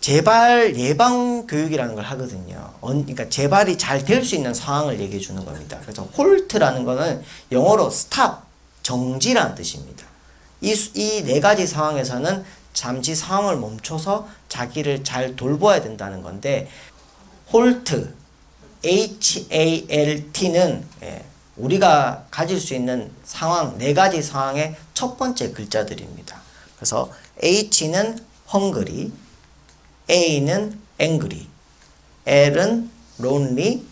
재발 예방 교육이라는 걸 하거든요. 그러니까 재발이 잘 될 수 있는 상황을 얘기해 주는 겁니다. 그래서 홀트라는 거는 영어로 스탑, 정지라는 뜻입니다. 이 네 가지 상황에서는 잠시 상황을 멈춰서 자기를 잘 돌봐야 된다는 건데 홀트, HALT는 우리가 가질 수 있는 상황, 네 가지 상황의 첫 번째 글자들입니다. 그래서 H는 hungry, A는 angry, L은 lonely,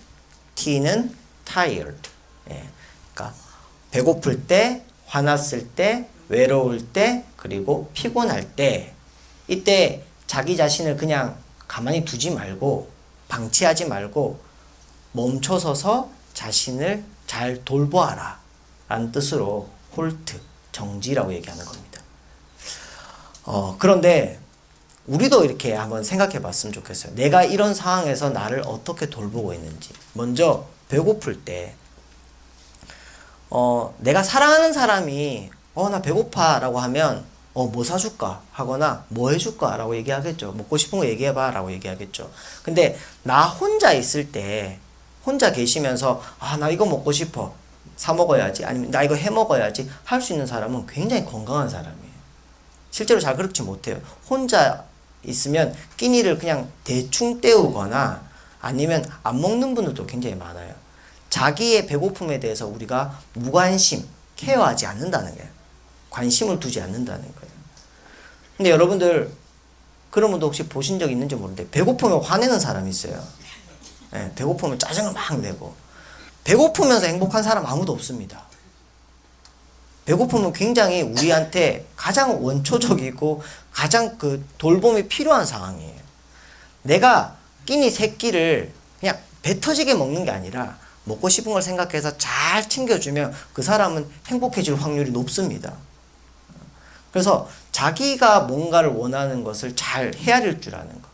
T는 tired. 그러니까 배고플 때, 화났을 때, 외로울 때, 그리고 피곤할 때, 이때 자기 자신을 그냥 가만히 두지 말고 방치하지 말고 멈춰서서 자신을 잘 돌보아라 라는 뜻으로 홀트, 정지라고 얘기하는 겁니다. 그런데 우리도 이렇게 한번 생각해 봤으면 좋겠어요. 내가 이런 상황에서 나를 어떻게 돌보고 있는지. 먼저 배고플 때 내가 사랑하는 사람이 나 배고파 라고 하면 뭐 사줄까 하거나 뭐 해줄까 라고 얘기하겠죠. 먹고 싶은 거 얘기해봐 라고 얘기하겠죠. 근데 나 혼자 있을 때 혼자 계시면서 나 이거 먹고 싶어 사 먹어야지 아니면 나 이거 해 먹어야지 할 수 있는 사람은 굉장히 건강한 사람이에요. 실제로 잘 그렇지 못해요. 혼자 있으면 끼니를 그냥 대충 때우거나 아니면 안 먹는 분들도 굉장히 많아요. 자기의 배고픔에 대해서 우리가 무관심, 케어하지 않는다는 거예요. 관심을 두지 않는다는 거예요. 근데 여러분들 그런 분도 혹시 보신 적 있는지 모르는데 배고프면 화내는 사람이 있어요. 예, 배고프면 짜증을 막 내고. 배고프면서 행복한 사람 아무도 없습니다. 배고픔은 굉장히 우리한테 가장 원초적이고 가장 그 돌봄이 필요한 상황이에요. 내가 끼니 세 끼를 그냥 배 터지게 먹는 게 아니라 먹고 싶은 걸 생각해서 잘 챙겨주면 그 사람은 행복해질 확률이 높습니다. 그래서 자기가 뭔가를 원하는 것을 잘 헤아릴 줄 아는 거.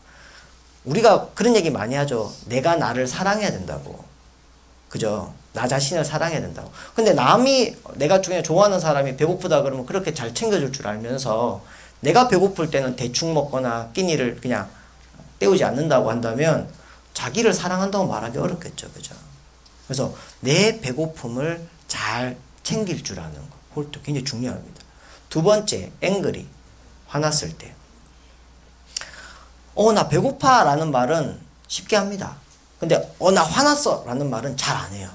우리가 그런 얘기 많이 하죠. 내가 나를 사랑해야 된다고. 그죠? 나 자신을 사랑해야 된다고. 근데 내가 중에 좋아하는 사람이 배고프다 그러면 그렇게 잘 챙겨줄 줄 알면서 내가 배고플 때는 대충 먹거나 끼니를 그냥 때우지 않는다고 한다면 자기를 사랑한다고 말하기 어렵겠죠. 그죠? 그래서 내 배고픔을 잘 챙길 줄 아는 거. 그것도 굉장히 중요합니다. 두 번째, 앵그리. 화났을 때. 나 배고파 라는 말은 쉽게 합니다. 근데 나 화났어 라는 말은 잘 안 해요.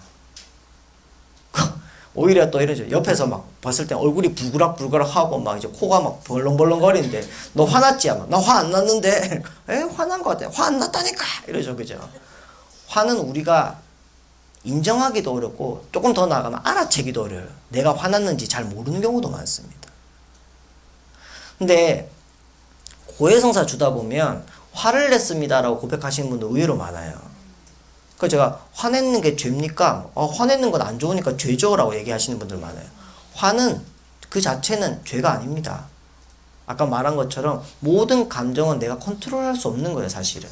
오히려 또 이러죠. 옆에서 막 봤을 때 얼굴이 불그락불그락 하고 막 이제 코가 막 벌렁벌렁 거리는데 너 화났지? 아마 나 화 안 났는데 화난 거 같아. 화 안 났다니까 이러죠. 그죠? 화는 우리가 인정하기도 어렵고 조금 더 나아가면 알아채기도 어려워요. 내가 화났는지 잘 모르는 경우도 많습니다. 근데 고해성사 주다 보면 화를 냈습니다라고 고백하시는 분도 의외로 많아요. 그래서 제가 화내는 게 죄입니까? 화내는 건 안 좋으니까 죄죠 라고 얘기하시는 분들 많아요. 화는 그 자체는 죄가 아닙니다. 아까 말한 것처럼 모든 감정은 내가 컨트롤할 수 없는 거예요. 사실은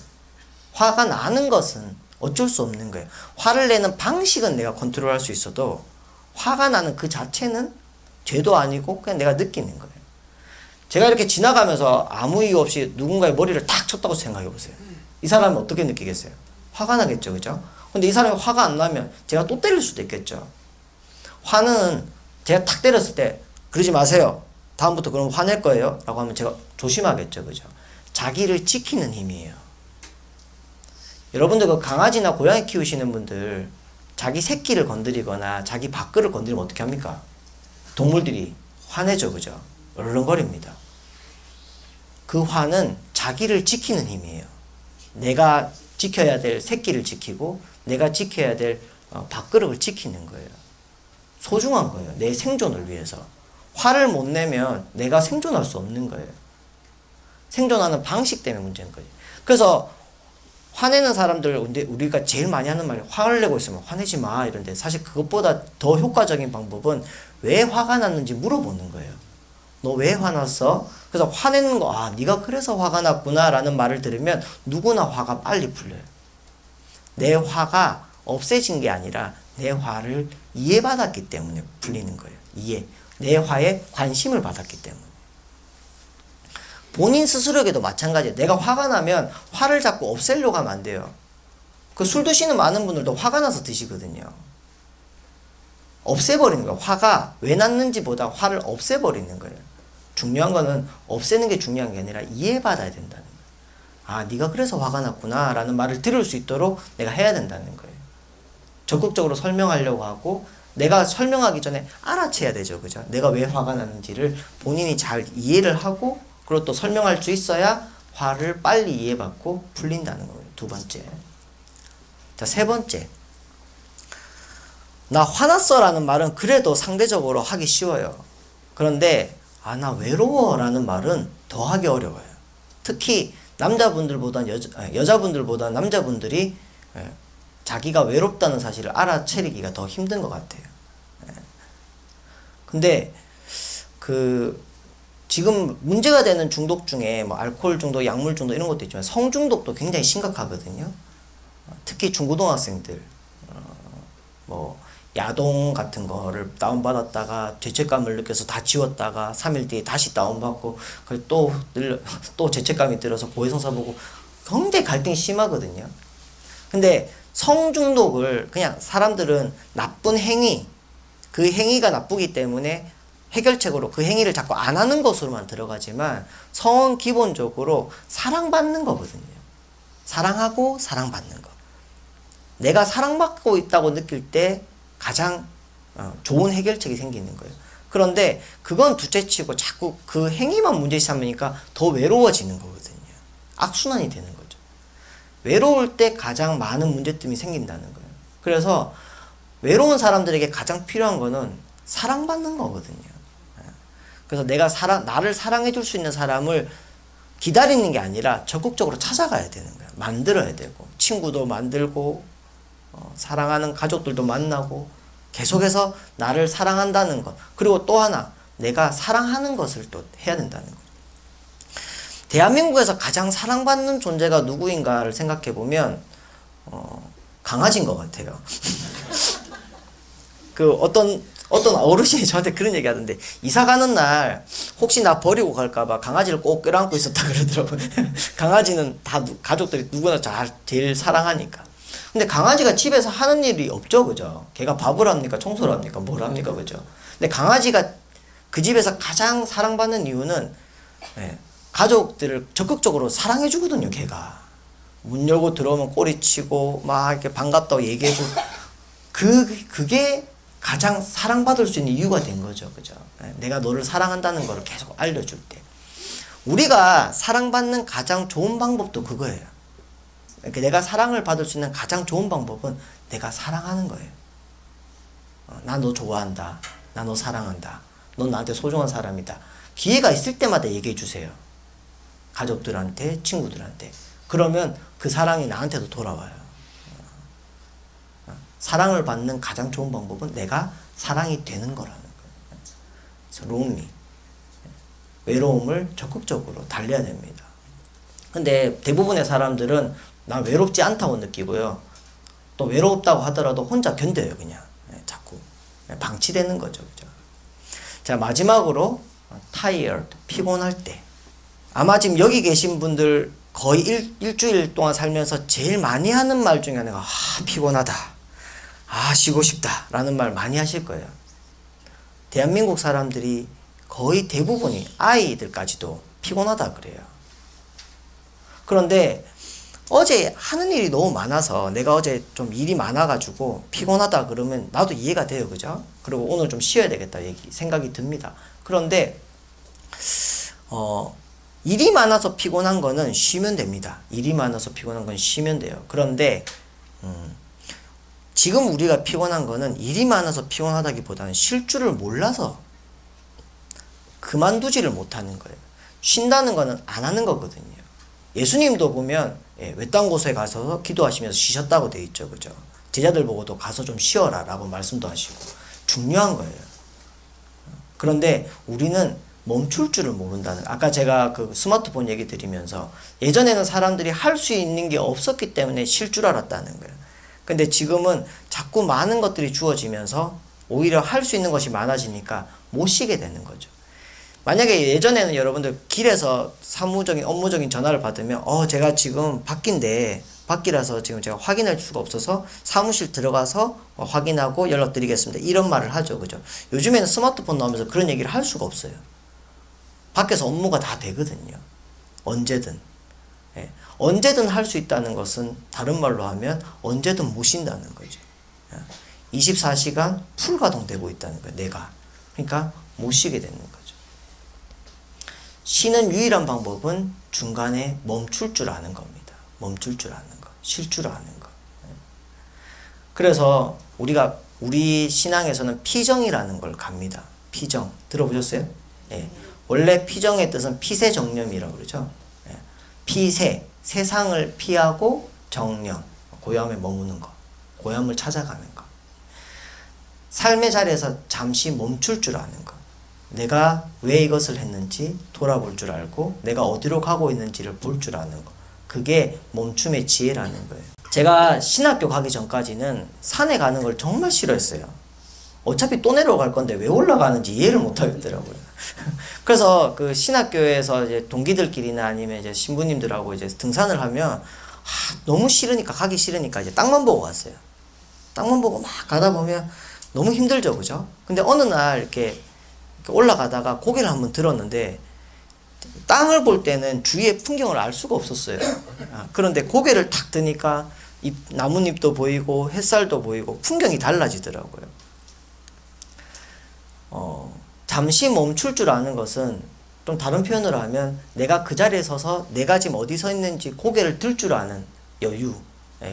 화가 나는 것은 어쩔 수 없는 거예요. 화를 내는 방식은 내가 컨트롤할 수 있어도 화가 나는 그 자체는 죄도 아니고 그냥 내가 느끼는 거예요. 제가 이렇게 지나가면서 아무 이유 없이 누군가의 머리를 탁 쳤다고 생각해 보세요. 이 사람은 어떻게 느끼겠어요? 화가 나겠죠. 그죠? 근데 이 사람이 화가 안 나면 제가 또 때릴 수도 있겠죠. 화는 제가 탁 때렸을 때 그러지 마세요. 다음부터 그럼 화낼 거예요. 라고 하면 제가 조심하겠죠. 그죠? 자기를 지키는 힘이에요. 여러분들 그 강아지나 고양이 키우시는 분들 자기 새끼를 건드리거나 자기 밖을 건드리면 어떻게 합니까? 동물들이 화내죠. 그죠? 얼렁거립니다. 그 화는 자기를 지키는 힘이에요. 내가 지켜야 될 새끼를 지키고 내가 지켜야 될 밥그릇을 지키는 거예요. 소중한 거예요. 내 생존을 위해서. 화를 못 내면 내가 생존할 수 없는 거예요. 생존하는 방식 때문에 문제인 거예요. 그래서 화내는 사람들, 근데 우리가 제일 많이 하는 말이 화를 내고 있으면 화내지 마 이런데 사실 그것보다 더 효과적인 방법은 왜 화가 났는지 물어보는 거예요. 너 왜 화났어? 그래서 화내는 거, 네가 그래서 화가 났구나 라는 말을 들으면 누구나 화가 빨리 풀려요. 내 화가 없애진 게 아니라 내 화를 이해받았기 때문에 풀리는 거예요. 이해. 내 화에 관심을 받았기 때문에. 본인 스스로에게도 마찬가지예요. 내가 화가 나면 화를 자꾸 없애려고 하면 안 돼요. 그 술 드시는 많은 분들도 화가 나서 드시거든요. 없애버리는 거예요. 화가 왜 났는지보다 화를 없애버리는 거예요. 중요한 거는 없애는 게 중요한 게 아니라 이해받아야 된다는 거예요. 네가 그래서 화가 났구나 라는 말을 들을 수 있도록 내가 해야 된다는 거예요. 적극적으로 설명하려고 하고 내가 설명하기 전에 알아채야 되죠. 그죠? 내가 왜 화가 났는지를 본인이 잘 이해를 하고 그리고 또 설명할 수 있어야 화를 빨리 이해받고 풀린다는 거예요. 두 번째. 자, 세 번째. 나 화났어 라는 말은 그래도 상대적으로 하기 쉬워요. 그런데 나 외로워 라는 말은 더 하기 어려워요. 특히 남자분들보다 여자분들보다 남자분들이 자기가 외롭다는 사실을 알아채리기가 더 힘든 것 같아요. 근데 지금 문제가 되는 중독 중에 뭐 알코올 중독, 약물 중독 이런 것도 있지만 성중독도 굉장히 심각하거든요. 특히 중고등학생들 야동 같은 거를 다운받았다가 죄책감을 느껴서 다 지웠다가 3일 뒤에 다시 다운받고 또 죄책감이 들어서 고해성사 보고 굉장히 갈등이 심하거든요. 근데 성중독을 그냥 사람들은 나쁜 행위, 그 행위가 나쁘기 때문에 해결책으로 그 행위를 자꾸 안 하는 것으로만 들어가지만 성은 기본적으로 사랑받는 거거든요. 사랑하고 사랑받는 거. 내가 사랑받고 있다고 느낄 때 가장 좋은 해결책이 생기는 거예요. 그런데 그건 둘째치고 자꾸 그 행위만 문제 삼으니까 더 외로워지는 거거든요. 악순환이 되는 거죠. 외로울 때 가장 많은 문제점이 생긴다는 거예요. 그래서 외로운 사람들에게 가장 필요한 거는 사랑받는 거거든요. 그래서 나를 사랑해 줄 수 있는 사람을 기다리는 게 아니라 적극적으로 찾아가야 되는 거예요. 만들어야 되고, 친구도 만들고, 사랑하는 가족들도 만나고, 계속해서 나를 사랑한다는 것. 그리고 또 하나, 내가 사랑하는 것을 또 해야 된다는 거예요. 대한민국에서 가장 사랑받는 존재가 누구인가를 생각해 보면, 강아지인 것 같아요. 어떤 어르신이 저한테 그런 얘기 하던데, 이사 가는 날 혹시 나 버리고 갈까봐 강아지를 꼭 껴안고 있었다 그러더라고요. 강아지는 다 가족들이 누구나 제일 사랑하니까. 근데 강아지가 집에서 하는 일이 없죠, 그죠? 걔가 밥을 합니까? 청소를 합니까? 뭘 합니까? 그죠? 근데 강아지가 그 집에서 가장 사랑받는 이유는, 가족들을 적극적으로 사랑해 주거든요, 걔가. 문 열고 들어오면 꼬리치고, 막 이렇게 반갑다고 얘기해주고, 그게 가장 사랑받을 수 있는 이유가 된 거죠. 그죠? 내가 너를 사랑한다는 걸 계속 알려줄 때. 우리가 사랑받는 가장 좋은 방법도 그거예요. 그러니까 내가 사랑을 받을 수 있는 가장 좋은 방법은 내가 사랑하는 거예요. 나 너 좋아한다. 나 너 사랑한다. 넌 나한테 소중한 사람이다. 기회가 있을 때마다 얘기해 주세요. 가족들한테, 친구들한테. 그러면 그 사랑이 나한테도 돌아와요. 사랑을 받는 가장 좋은 방법은 내가 사랑이 되는 거라는 거예요. 그래서 롱리, 외로움을 적극적으로 달래야 됩니다. 근데 대부분의 사람들은 난 외롭지 않다고 느끼고요. 또 외롭다고 하더라도 혼자 견뎌요, 그냥. 자꾸 방치되는 거죠. 그죠? 자, 마지막으로 tired, 피곤할 때. 아마 지금 여기 계신 분들 거의 일주일 동안 살면서 제일 많이 하는 말 중에 하나가 피곤하다. 쉬고 싶다 라는 말 많이 하실 거예요. 대한민국 사람들이 거의 대부분이 아이들까지도 피곤하다 그래요. 그런데 어제 하는 일이 너무 많아서 내가 어제 좀 일이 많아가지고 피곤하다 그러면 나도 이해가 돼요. 그죠? 그리고 오늘 좀 쉬어야 되겠다 생각이 듭니다. 그런데 일이 많아서 피곤한 거는 쉬면 됩니다. 일이 많아서 피곤한 건 쉬면 돼요. 그런데 지금 우리가 피곤한 거는 일이 많아서 피곤하다기보다는 쉴 줄을 몰라서 그만두지를 못하는 거예요. 쉰다는 거는 안 하는 거거든요. 예수님도 보면 외딴 곳에 가서 기도하시면서 쉬셨다고 돼 있죠. 그죠? 제자들 보고도 가서 좀 쉬어라 라고 말씀도 하시고 중요한 거예요. 그런데 우리는 멈출 줄을 모른다는, 아까 제가 그 스마트폰 얘기 드리면서 예전에는 사람들이 할 수 있는 게 없었기 때문에 쉴 줄 알았다는 거예요. 근데 지금은 자꾸 많은 것들이 주어지면서 오히려 할 수 있는 것이 많아지니까 못 쉬게 되는 거죠. 만약에 예전에는 여러분들 길에서 사무적인 업무적인 전화를 받으면 제가 지금 밖이라서 지금 제가 확인할 수가 없어서 사무실 들어가서 확인하고 연락드리겠습니다. 이런 말을 하죠. 그죠? 요즘에는 스마트폰 나오면서 그런 얘기를 할 수가 없어요. 밖에서 업무가 다 되거든요. 언제든. 언제든 할 수 있다는 것은 다른 말로 하면 언제든 못 쉰다는 거죠. 24시간 풀 가동되고 있다는 거예요. 내가. 그러니까 못 쉬게 되는 거죠. 쉬는 유일한 방법은 중간에 멈출 줄 아는 겁니다. 멈출 줄 아는 거. 쉴 줄 아는 거. 그래서 우리 신앙에서는 피정이라는 걸 갑니다. 피정. 들어보셨어요? 원래 피정의 뜻은 피세정념이라고 그러죠. 피세. 세상을 피하고 정령, 고향에 머무는 것, 고향을 찾아가는 것. 삶의 자리에서 잠시 멈출 줄 아는 것. 내가 왜 이것을 했는지 돌아볼 줄 알고 내가 어디로 가고 있는지를 볼 줄 아는 것. 그게 멈춤의 지혜라는 거예요. 제가 신학교 가기 전까지는 산에 가는 걸 정말 싫어했어요. 어차피 또 내려갈 건데 왜 올라가는지 이해를 못 하겠더라고요. 그래서 그 신학교에서 이제 동기들끼리나 아니면 이제 신부님들하고 이제 등산을 하면 너무 싫으니까, 가기 싫으니까 이제 땅만 보고 갔어요. 땅만 보고 막 가다 보면 너무 힘들죠. 그죠? 근데 어느 날 이렇게 올라가다가 고개를 한번 들었는데 땅을 볼 때는 주위의 풍경을 알 수가 없었어요. 그런데 고개를 탁 드니까 나뭇잎도 보이고 햇살도 보이고 풍경이 달라지더라고요. 잠시 멈출 줄 아는 것은 좀 다른 표현으로 하면 내가 그 자리에 서서 내가 지금 어디 서 있는지 고개를 들 줄 아는 여유,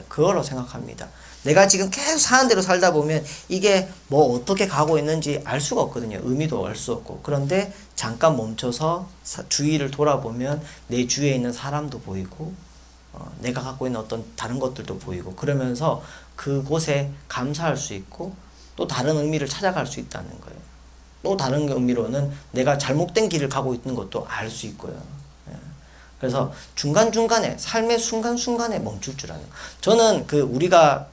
그거로 생각합니다. 내가 지금 계속 사는 대로 살다 보면 이게 뭐 어떻게 가고 있는지 알 수가 없거든요. 의미도 알 수 없고. 그런데 잠깐 멈춰서 주위를 돌아보면 내 주위에 있는 사람도 보이고 내가 갖고 있는 어떤 다른 것들도 보이고, 그러면서 그곳에 감사할 수 있고 또 다른 의미를 찾아갈 수 있다는 거예요. 또 다른 의미로는 내가 잘못된 길을 가고 있는 것도 알 수 있고요. 그래서 중간중간에 삶의 순간순간에 멈출 줄 아는, 저는 우리가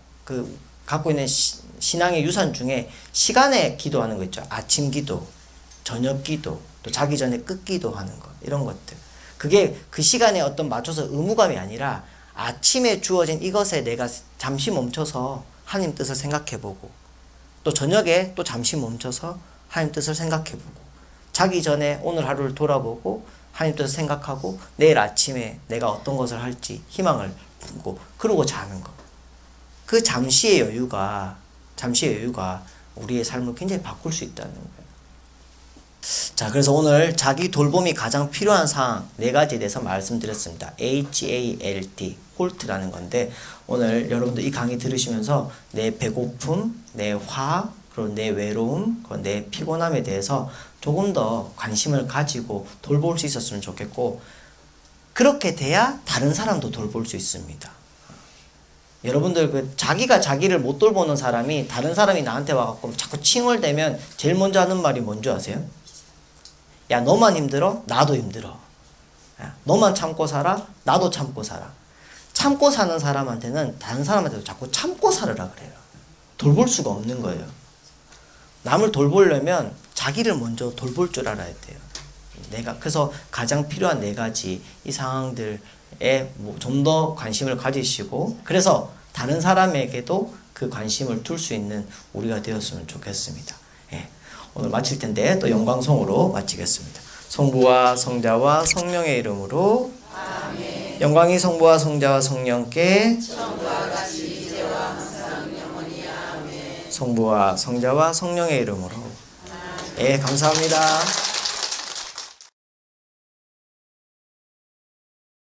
갖고 있는 신앙의 유산 중에 시간에 기도하는 거 있죠. 아침 기도, 저녁 기도, 또 자기 전에 끝기도 하는 것, 이런 것들. 그게 그 시간에 어떤 맞춰서 의무감이 아니라 아침에 주어진 이것에 내가 잠시 멈춰서 하나님 뜻을 생각해보고, 또 저녁에 또 잠시 멈춰서 하나님 뜻을 생각해보고, 자기 전에 오늘 하루를 돌아보고 하나님 뜻을 생각하고 내일 아침에 내가 어떤 것을 할지 희망을 품고 그러고 자는 것. 그 잠시의 여유가 우리의 삶을 굉장히 바꿀 수 있다는 거예요. 자, 그래서 오늘 자기 돌봄이 가장 필요한 상황 4가지에 대해서 말씀드렸습니다. HALT, 홀트라는 건데, 오늘 여러분들 이 강의 들으시면서 내 배고픔, 내 화, 그리고 내 외로움, 그리고 내 피곤함에 대해서 조금 더 관심을 가지고 돌볼 수 있었으면 좋겠고, 그렇게 돼야 다른 사람도 돌볼 수 있습니다. 여러분들 자기가 자기를 못 돌보는 사람이 다른 사람이 나한테 와갖고 자꾸 칭얼대면 제일 먼저 하는 말이 뭔지 아세요? 야, 너만 힘들어? 나도 힘들어. 야, 너만 참고 살아? 나도 참고 살아. 참고 사는 사람한테는 다른 사람한테도 자꾸 참고 살으라 그래요. 돌볼 수가 없는 거예요. 남을 돌보려면 자기를 먼저 돌볼 줄 알아야 돼요. 그래서 가장 필요한 4가지 이 상황들에 좀 더 관심을 가지시고, 그래서 다른 사람에게도 그 관심을 둘 수 있는 우리가 되었으면 좋겠습니다. 오늘 마칠 텐데 또 영광송으로 마치겠습니다. 성부와 성자와 성령의 이름으로 아멘. 영광이 성부와 성자와 성령께 처음과 같이 이제와 항상 영원히 아멘. 성부와 성자와 성령의 이름으로. 아멘. 감사합니다.